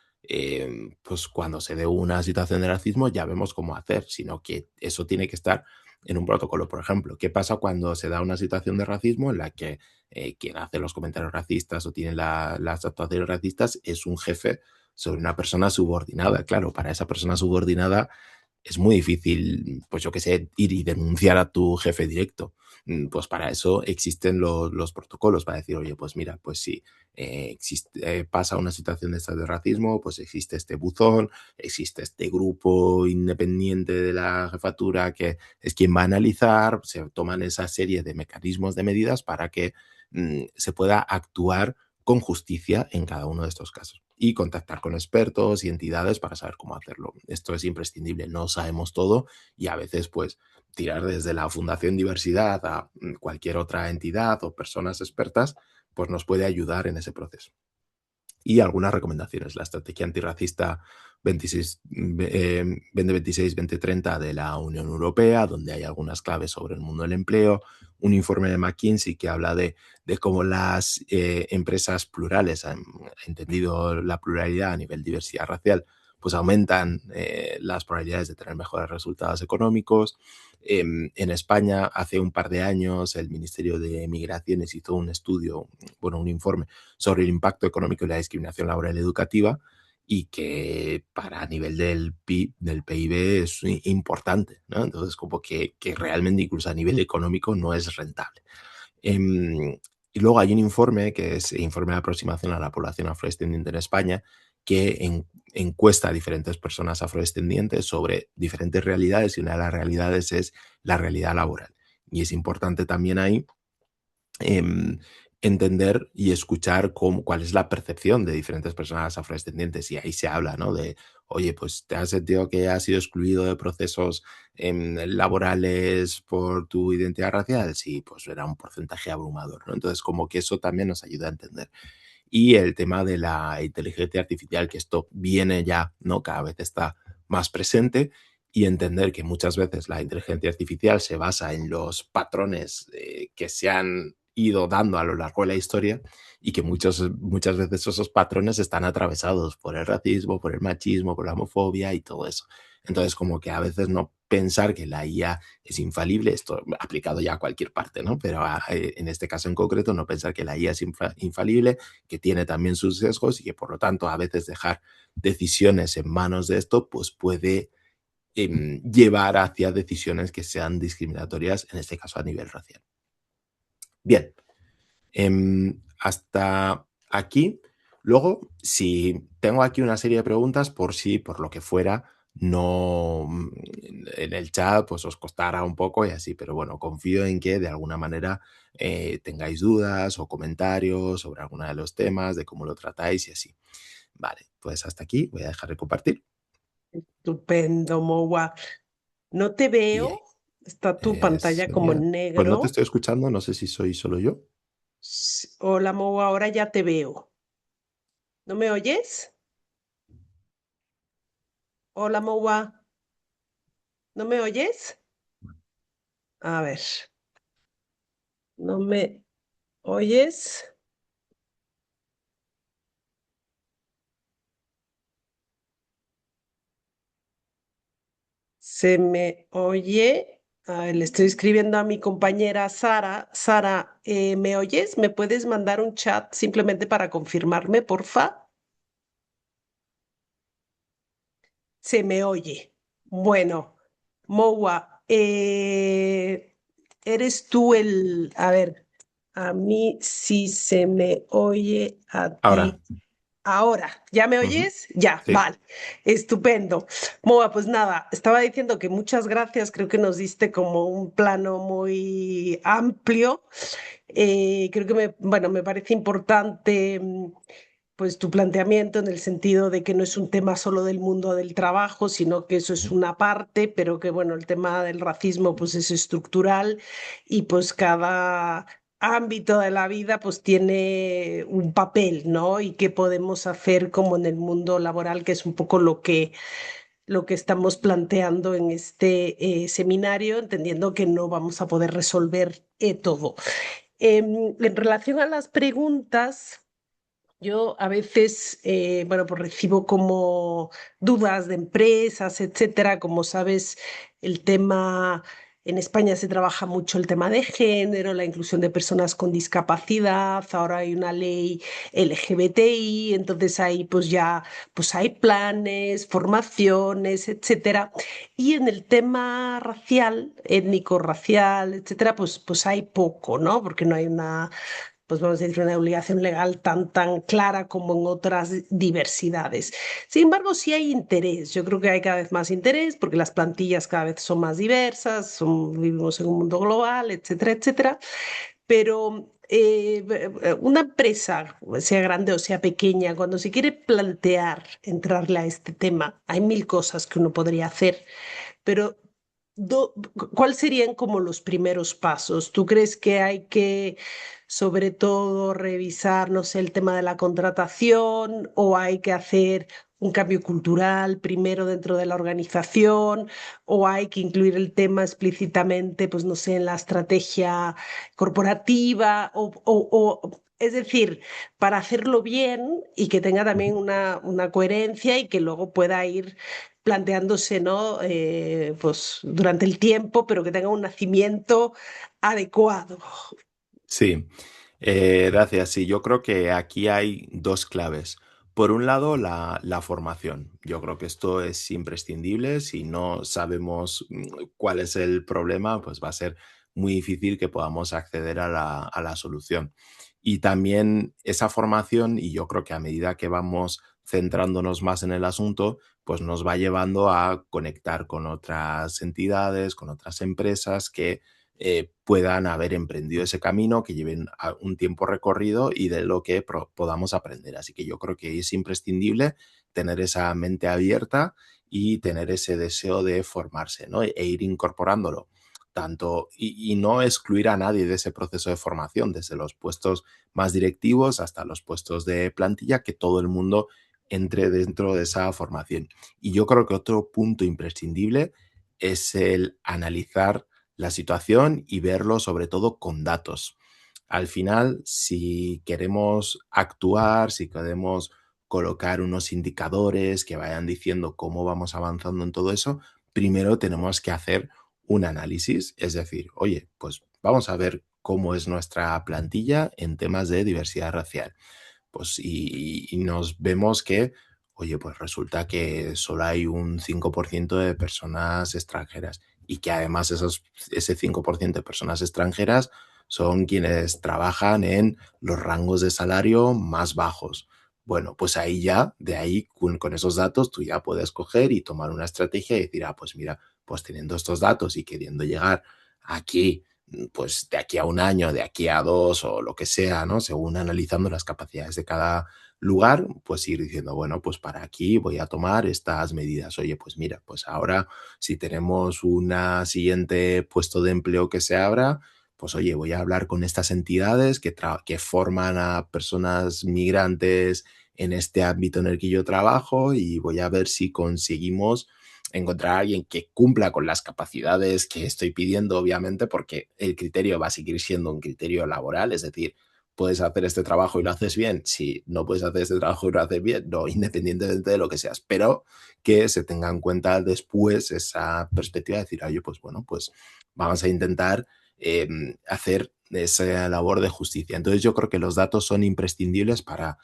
Speaker 2: pues cuando se dé una situación de racismo ya vemos cómo hacer, sino que eso tiene que estar en un protocolo. Por ejemplo, ¿qué pasa cuando se da una situación de racismo en la que quien hace los comentarios racistas o tiene las actuaciones racistas es un jefe sobre una persona subordinada? Claro, para esa persona subordinada es muy difícil, pues yo qué sé, ir y denunciar a tu jefe directo. Pues para eso existen los protocolos, para decir, oye, pues mira, pues si pasa una situación de estas de racismo, pues existe este buzón, existe este grupo independiente de la jefatura que es quien va a analizar, se toman esa serie de mecanismos de medidas para que se pueda actuar con justicia en cada uno de estos casos y contactar con expertos y entidades para saber cómo hacerlo. Esto es imprescindible, no sabemos todo y a veces pues tirar desde la Fundación Diversidad a cualquier otra entidad o personas expertas pues nos puede ayudar en ese proceso. Y algunas recomendaciones. La estrategia antirracista 2026-2030 de la Unión Europea, donde hay algunas claves sobre el mundo del empleo. Un informe de McKinsey que habla de cómo las empresas plurales, han entendido la pluralidad a nivel diversidad racial, pues aumentan las probabilidades de tener mejores resultados económicos. En España, hace un par de años, el Ministerio de Migraciones hizo un estudio, bueno, un informe sobre el impacto económico y la discriminación laboral educativa y que para a nivel del PIB es importante, ¿no? Entonces, como que realmente incluso a nivel económico no es rentable. Y luego hay un informe que es informe de aproximación a la población afrodescendiente en España que encuesta a diferentes personas afrodescendientes sobre diferentes realidades y una de las realidades es la realidad laboral. Y es importante también ahí em, entender y escuchar cuál es la percepción de diferentes personas afrodescendientes. Y ahí se habla, ¿no? De, oye, pues te has sentido que has sido excluido de procesos laborales por tu identidad racial. Sí, pues era un porcentaje abrumador, ¿no? Entonces, como que eso también nos ayuda a entender. Y el tema de la inteligencia artificial, que esto viene ya, ¿no? Cada vez está más presente y entender que muchas veces la inteligencia artificial se basa en los patrones que se han ido dando a lo largo de la historia y que muchas veces esos patrones están atravesados por el racismo, por el machismo, por la homofobia y todo eso. Entonces, como que a veces no pensar que la IA es infalible, esto aplicado ya a cualquier parte, ¿no? Pero en este caso en concreto, no pensar que la IA es infalible, que tiene también sus sesgos y que por lo tanto a veces dejar decisiones en manos de esto, pues puede llevar hacia decisiones que sean discriminatorias, en este caso a nivel racial. Bien, hasta aquí. Luego, si tengo aquí una serie de preguntas, por si, por lo que fuera, no en el chat, pues os costara un poco y así, pero bueno, confío en que de alguna manera tengáis dudas o comentarios sobre alguno de los temas, de cómo lo tratáis y así. Vale, pues hasta aquí, voy a dejar de compartir.
Speaker 1: Estupendo, Mowa. No te
Speaker 2: Bien,
Speaker 1: veo. Está tu pantalla como
Speaker 2: Sonia,
Speaker 1: en
Speaker 2: pues no te
Speaker 1: negro.
Speaker 2: estoy escuchando, no sé si soy solo yo.
Speaker 1: Hola, Mowa, ahora ya te veo. ¿No me oyes? Hola, Mowa. ¿No me oyes? A ver, ¿no me oyes? ¿Se me oye? A ver, le estoy escribiendo a mi compañera Sara. Sara, ¿me oyes? ¿Me puedes mandar un chat simplemente para confirmarme, porfa? Se me oye. Bueno, Mowa, eres tú el... A ver, a mí sí se me oye, a
Speaker 2: Ahora,
Speaker 1: ti. Ahora, ¿ya me
Speaker 2: ujú,
Speaker 1: oyes? Ya,
Speaker 2: sí.
Speaker 1: vale, estupendo. Moa, pues nada, estaba diciendo que muchas gracias, creo que nos diste como un plano muy amplio. Creo que bueno, me parece importante pues tu planteamiento en el sentido de que no es un tema solo del mundo del trabajo, sino que eso es
Speaker 2: Ujú.
Speaker 1: una parte, pero que bueno, el tema del racismo pues es estructural y pues cada ámbito de la vida pues tiene un papel, ¿no? Y qué podemos hacer como en el mundo laboral, que es un poco lo que estamos planteando en este seminario, entendiendo que no vamos a poder resolver todo. En relación a las preguntas, yo a veces, bueno, pues recibo como dudas de empresas, etcétera. Como sabes, el tema en España se trabaja mucho el tema de género, la inclusión de personas con discapacidad. Ahora hay una ley LGBTI, entonces ahí pues ya pues hay planes, formaciones, etcétera. Y en el tema racial, étnico, racial, etcétera, pues hay poco, ¿no? Porque no hay una pues vamos a decir, una obligación legal tan clara como en otras diversidades. Sin embargo, sí hay interés. Yo creo que hay cada vez más interés porque las plantillas cada vez son más diversas, vivimos en un mundo global, etcétera, etcétera. Pero una empresa, sea grande o sea pequeña, cuando se quiere plantear entrarle a este tema, hay mil cosas que uno podría hacer, pero ¿cuáles serían como los primeros pasos? ¿Tú crees que hay que, sobre todo, revisar, no sé, el tema de la contratación o hay que hacer un cambio cultural primero dentro de la organización o hay que incluir el tema explícitamente, pues no sé, en la estrategia corporativa es decir, para hacerlo bien y que tenga también una coherencia y que luego pueda ir planteándose, ¿no? Pues durante el tiempo, pero que tenga un nacimiento adecuado.
Speaker 2: Sí, gracias. Sí, yo creo que aquí hay dos claves. Por un lado, la formación. Yo creo que esto es imprescindible. Si no sabemos cuál es el problema, pues va a ser muy difícil que podamos acceder a la solución. Y también esa formación, y yo creo que a medida que vamos centrándonos más en el asunto, pues nos va llevando a conectar con otras entidades, con otras empresas que puedan haber emprendido ese camino, que lleven un tiempo recorrido y de lo que podamos aprender. Así que yo creo que es imprescindible tener esa mente abierta y tener ese deseo de formarse, ¿no? E ir incorporándolo. Tanto, y no excluir a nadie de ese proceso de formación, desde los puestos más directivos hasta los puestos de plantilla, que todo el mundo entre dentro de esa formación. Y yo creo que otro punto imprescindible es el analizar la situación y verlo sobre todo con datos. Al final, si queremos actuar, si queremos colocar unos indicadores que vayan diciendo cómo vamos avanzando en todo eso, primero tenemos que hacer un análisis, es decir, oye, pues vamos a ver cómo es nuestra plantilla en temas de diversidad racial. Pues y nos vemos que, oye, pues resulta que solo hay un 5% de personas extranjeras y que además ese 5% de personas extranjeras son quienes trabajan en los rangos de salario más bajos. Bueno, pues ahí ya, de ahí con esos datos, tú ya puedes coger y tomar una estrategia y decir, ah, pues mira, pues teniendo estos datos y queriendo llegar aquí, pues de aquí a un año, de aquí a dos o lo que sea, ¿no? Según analizando las capacidades de cada lugar, pues ir diciendo, bueno, pues para aquí voy a tomar estas medidas. Oye, pues mira, pues ahora si tenemos una siguiente puesto de empleo que se abra, pues oye, voy a hablar con estas entidades que forman a personas migrantes en este ámbito en el que yo trabajo y voy a ver si conseguimos encontrar a alguien que cumpla con las capacidades que estoy pidiendo, obviamente, porque el criterio va a seguir siendo un criterio laboral, es decir, puedes hacer este trabajo y lo haces bien, si no puedes hacer este trabajo y lo haces bien, no, independientemente de lo que seas, pero que se tenga en cuenta después esa perspectiva de decir, oye, pues bueno, pues vamos a intentar hacer esa labor de justicia. Entonces yo creo que los datos son imprescindibles para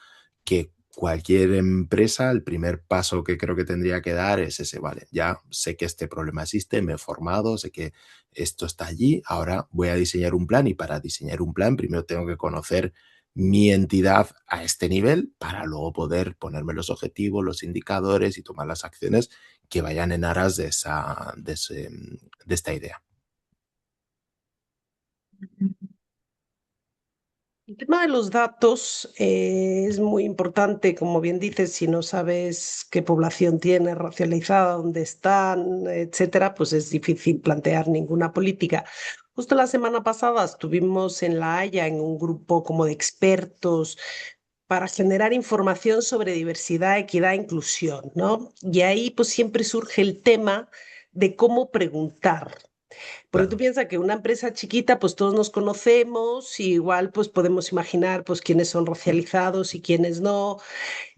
Speaker 2: que cualquier empresa, el primer paso que creo que tendría que dar es ese, vale, ya sé que este problema existe, me he formado, sé que esto está allí, ahora voy a diseñar un plan y para diseñar un plan primero tengo que conocer mi entidad a este nivel para luego poder ponerme los objetivos, los indicadores y tomar las acciones que vayan en aras de esta idea.
Speaker 1: El tema de los datos es muy importante, como bien dices, si no sabes qué población tienes racializada, dónde están, etcétera, pues es difícil plantear ninguna política. Justo la semana pasada estuvimos en La Haya en un grupo como de expertos para generar información sobre diversidad, equidad e inclusión, ¿no? Y ahí pues siempre surge el tema de cómo preguntar. Porque tú
Speaker 2: Claro.
Speaker 1: piensas que una empresa chiquita, pues todos nos conocemos, y igual pues podemos imaginar pues quiénes son racializados y quiénes no,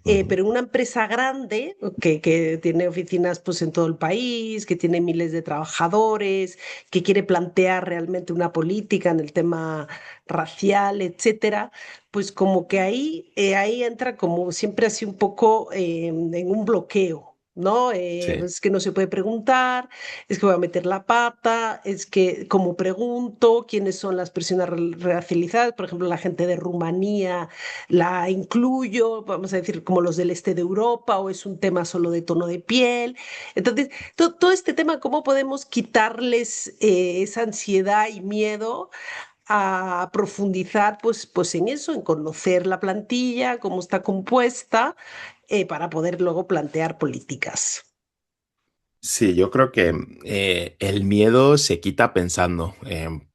Speaker 2: Ujú.
Speaker 1: pero una empresa grande que tiene oficinas pues en todo el país, que tiene miles de trabajadores, que quiere plantear realmente una política en el tema racial, etcétera, pues como que ahí entra como siempre así un poco en un bloqueo. ¿No?
Speaker 2: Sí.
Speaker 1: Es que no se puede preguntar, es que voy a meter la pata, es que como pregunto quiénes son las personas racializadas, por ejemplo, la gente de Rumanía la incluyo, vamos a decir, como los del este de Europa, o es un tema solo de tono de piel. Entonces, todo este tema, ¿cómo podemos quitarles esa ansiedad y miedo a profundizar pues en eso, en conocer la plantilla, cómo está compuesta, para poder luego plantear políticas?
Speaker 2: Sí, yo creo que el miedo se quita pensando.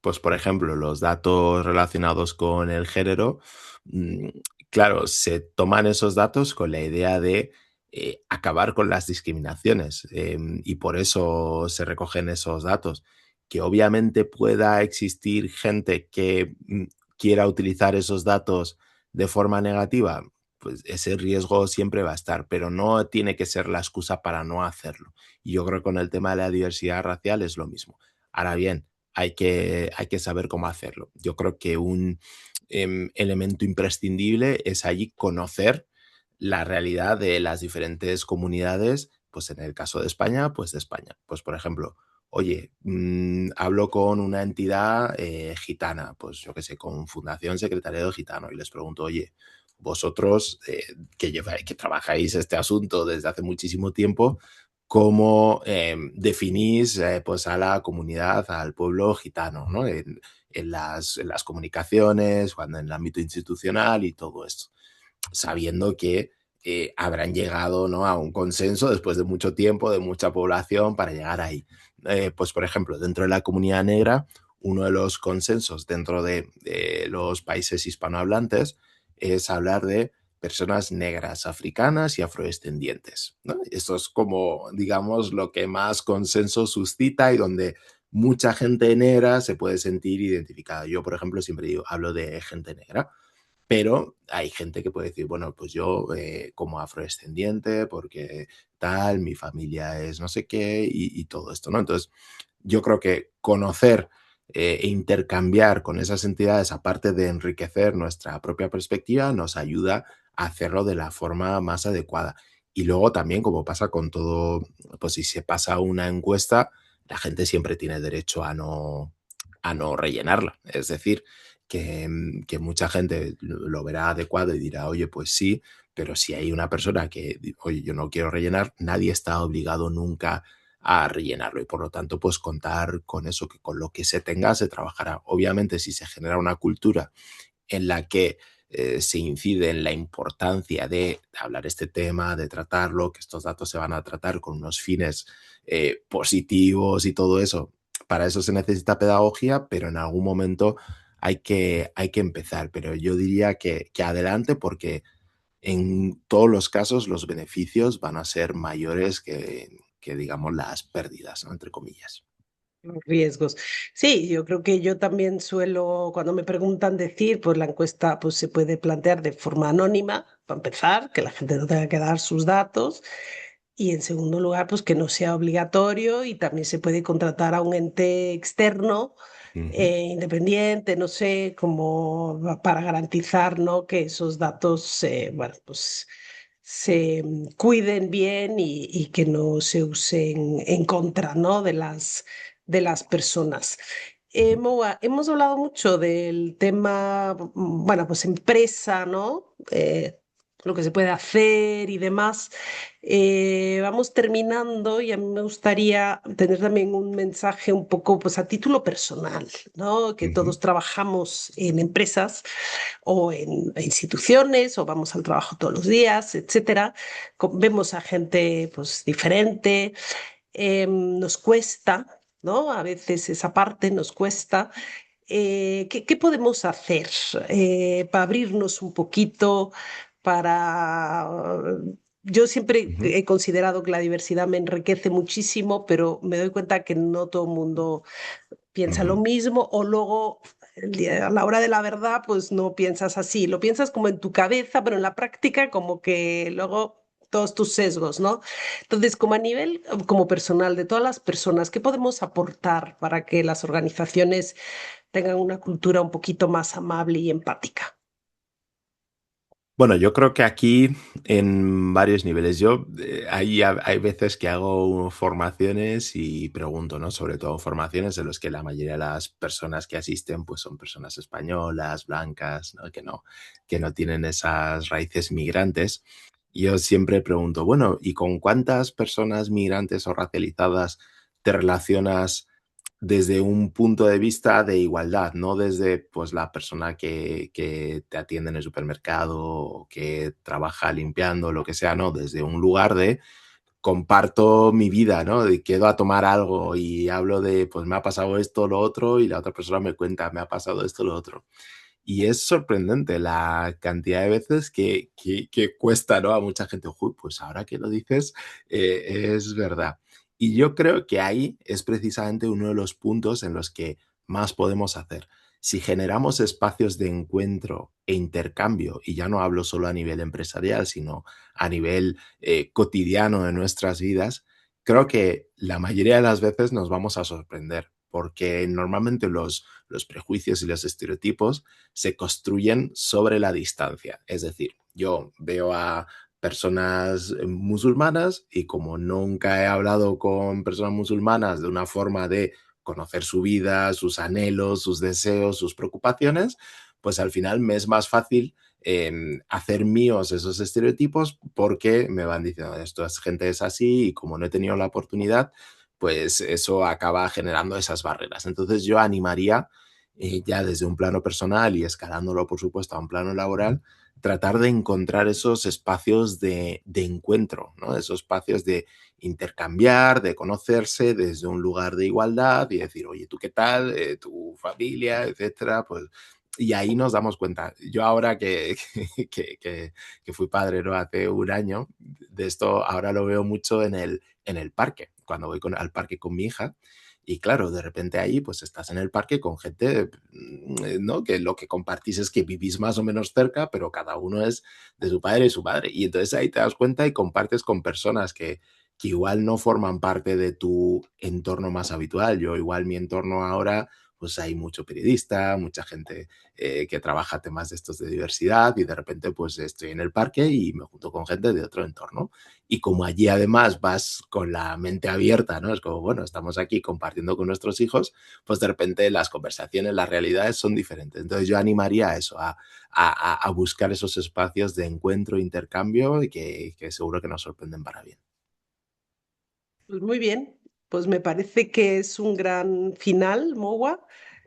Speaker 2: Pues, por ejemplo, los datos relacionados con el género, mm, claro, se toman esos datos con la idea de acabar con las discriminaciones y por eso se recogen esos datos. Que obviamente pueda existir gente que quiera utilizar esos datos de forma negativa, pues ese riesgo siempre va a estar, pero no tiene que ser la excusa para no hacerlo. Y yo creo que con el tema de la diversidad racial es lo mismo. Ahora bien, hay que saber cómo hacerlo. Yo creo que un elemento imprescindible es allí conocer la realidad de las diferentes comunidades, pues en el caso de España, pues de España. Pues por ejemplo, oye, hablo con una entidad gitana, pues yo qué sé, con Fundación Secretariado Gitano y les pregunto, oye, vosotros que trabajáis este asunto desde hace muchísimo tiempo, cómo definís pues a la comunidad, al pueblo gitano, ¿no? En las comunicaciones, cuando en el ámbito institucional y todo esto, sabiendo que habrán llegado, ¿no?, a un consenso después de mucho tiempo, de mucha población para llegar ahí. Pues, por ejemplo, dentro de la comunidad negra, uno de los consensos dentro de los países hispanohablantes es hablar de personas negras, africanas y afrodescendientes, ¿no? Esto es como, digamos, lo que más consenso suscita y donde mucha gente negra se puede sentir identificada. Yo, por ejemplo, siempre hablo de gente negra, pero hay gente que puede decir, bueno, pues yo como afrodescendiente, porque tal, mi familia es no sé qué y todo esto, ¿no? Entonces, yo creo que conocer e intercambiar con esas entidades, aparte de enriquecer nuestra propia perspectiva, nos ayuda a hacerlo de la forma más adecuada. Y luego también, como pasa con todo, pues si se pasa una encuesta, la gente siempre tiene derecho a no rellenarla. Es decir, que mucha gente lo verá adecuado y dirá, oye, pues sí, pero si hay una persona que, oye, yo no quiero rellenar, nadie está obligado nunca a rellenarlo y por lo tanto, pues contar con eso, que con lo que se tenga se trabajará. Obviamente, si se genera una cultura en la que se incide en la importancia de hablar este tema, de tratarlo, que estos datos se van a tratar con unos fines positivos y todo eso. Para eso se necesita pedagogía, pero en algún momento hay que empezar. Pero yo diría que adelante porque en todos los casos los beneficios van a ser mayores que digamos, las pérdidas, ¿no? Entre comillas.
Speaker 1: Los riesgos. Sí, yo creo que yo también suelo, cuando me preguntan decir, pues la encuesta pues se puede plantear de forma anónima, para empezar, que la gente no tenga que dar sus datos. Y en segundo lugar, pues que no sea obligatorio y también se puede contratar a un ente externo,
Speaker 2: Ujú,
Speaker 1: independiente, no sé, como para garantizar, ¿no? Que esos datos, bueno, pues se cuiden bien y que no se usen en contra, ¿no? De las personas.
Speaker 2: ujú,
Speaker 1: Hemos hablado mucho del tema, bueno, pues empresa, ¿no? Lo que se puede hacer y demás. Vamos terminando y a mí me gustaría tener también un mensaje un poco pues a título personal, ¿no? Que
Speaker 2: ujú.
Speaker 1: todos trabajamos en empresas o en instituciones o vamos al trabajo todos los días, etcétera. Vemos a gente pues diferente, nos cuesta, ¿no? A veces esa parte nos cuesta. ¿Qué podemos hacer para abrirnos un poquito, para... Yo siempre
Speaker 2: Ujú,
Speaker 1: he considerado que la diversidad me enriquece muchísimo, pero me doy cuenta que no todo el mundo piensa lo
Speaker 2: ujú.
Speaker 1: mismo o luego a la hora de la verdad pues no piensas así, lo piensas como en tu cabeza, pero en la práctica como que luego todos tus sesgos, ¿no? Entonces, como a nivel, como personal de todas las personas, ¿qué podemos aportar para que las organizaciones tengan una cultura un poquito más amable y empática?
Speaker 2: Bueno, yo creo que aquí en varios niveles. Yo hay veces que hago formaciones y pregunto, ¿no? Sobre todo formaciones en las que la mayoría de las personas que asisten pues son personas españolas, blancas, ¿no? Que no tienen esas raíces migrantes. Yo siempre pregunto, bueno, ¿y con cuántas personas migrantes o racializadas te relacionas desde un punto de vista de igualdad, no desde pues la persona que te atiende en el supermercado o que trabaja limpiando, lo que sea, no, desde un lugar de comparto mi vida, ¿no? Y quedo a tomar algo y hablo de, pues me ha pasado esto, lo otro, y la otra persona me cuenta, me ha pasado esto, lo otro. Y es sorprendente la cantidad de veces que cuesta, ¿no? A mucha gente, "Uy, pues ahora que lo dices, es verdad". Y yo creo que ahí es precisamente uno de los puntos en los que más podemos hacer. Si generamos espacios de encuentro e intercambio, y ya no hablo solo a nivel empresarial, sino a nivel cotidiano de nuestras vidas, creo que la mayoría de las veces nos vamos a sorprender, porque normalmente los prejuicios y los estereotipos se construyen sobre la distancia. Es decir, yo veo a personas musulmanas y como nunca he hablado con personas musulmanas de una forma de conocer su vida, sus anhelos, sus deseos, sus preocupaciones, pues al final me es más fácil hacer míos esos estereotipos porque me van diciendo esto es gente es así y como no he tenido la oportunidad, pues eso acaba generando esas barreras. Entonces yo animaría ya desde un plano personal y escalándolo, por supuesto, a un plano laboral, tratar de encontrar esos espacios de encuentro, ¿no? Esos espacios de intercambiar, de conocerse desde un lugar de igualdad y decir, oye, ¿tú qué tal? ¿Tu familia? Etcétera. Pues y ahí nos damos cuenta. Yo ahora que fui padre, ¿no? Hace un año, de esto ahora lo veo mucho en el parque, cuando voy al parque con mi hija. Y claro, de repente ahí pues estás en el parque con gente, ¿no? Que lo que compartís es que vivís más o menos cerca, pero cada uno es de su padre y su madre. Y entonces ahí te das cuenta y compartes con personas que igual no forman parte de tu entorno más habitual. Yo igual mi entorno ahora, pues hay mucho periodista, mucha gente que trabaja temas de estos de diversidad y de repente pues estoy en el parque y me junto con gente de otro entorno. Y como allí además vas con la mente abierta, ¿no? Es como, bueno, estamos aquí compartiendo con nuestros hijos, pues de repente las conversaciones, las realidades son diferentes. Entonces yo animaría a eso, a buscar esos espacios de encuentro, intercambio y que seguro que nos sorprenden para bien.
Speaker 1: Pues muy bien, pues me parece que es un gran final, Mowa.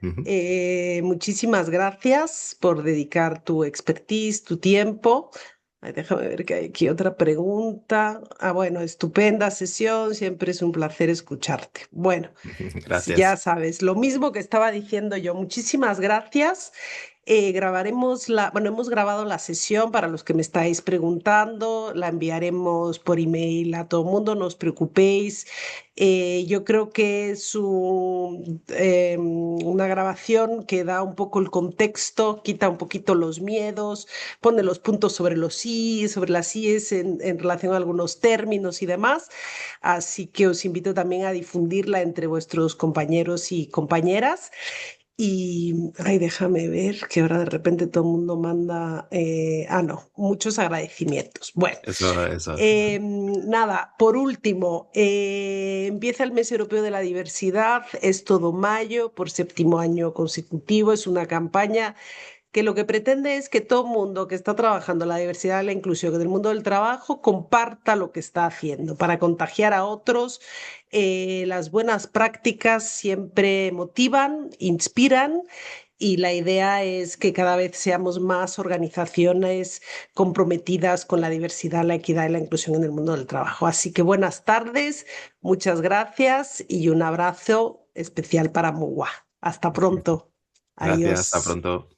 Speaker 2: Ujú.
Speaker 1: Muchísimas gracias por dedicar tu expertise, tu tiempo. Ay, déjame ver que hay aquí otra pregunta. Ah, bueno, estupenda sesión, siempre es un placer escucharte. Bueno, ya
Speaker 2: Gracias.
Speaker 1: sabes, lo mismo que estaba diciendo yo, muchísimas gracias. Bueno, hemos grabado la sesión para los que me estáis preguntando, la enviaremos por email a todo el mundo, no os preocupéis. Yo creo que es una grabación que da un poco el contexto, quita un poquito los miedos, pone los puntos sobre los i, sobre las ies en relación a algunos términos y demás. Así que os invito también a difundirla entre vuestros compañeros y compañeras. Y, ay, déjame ver que ahora de repente todo el mundo manda, no, muchos agradecimientos. Bueno,
Speaker 2: Eso.
Speaker 1: nada, por último, empieza el Mes Europeo de la Diversidad, es todo mayo, por séptimo año consecutivo, es una campaña que lo que pretende es que todo el mundo que está trabajando la diversidad y la inclusión en el mundo del trabajo comparta lo que está haciendo para contagiar a otros. Las buenas prácticas siempre motivan, inspiran. Y la idea es que cada vez seamos más organizaciones comprometidas con la diversidad, la equidad y la inclusión en el mundo del trabajo. Así que buenas tardes, muchas gracias y un abrazo especial para Muwa. Hasta pronto.
Speaker 2: Gracias, hasta
Speaker 1: Adiós.
Speaker 2: pronto.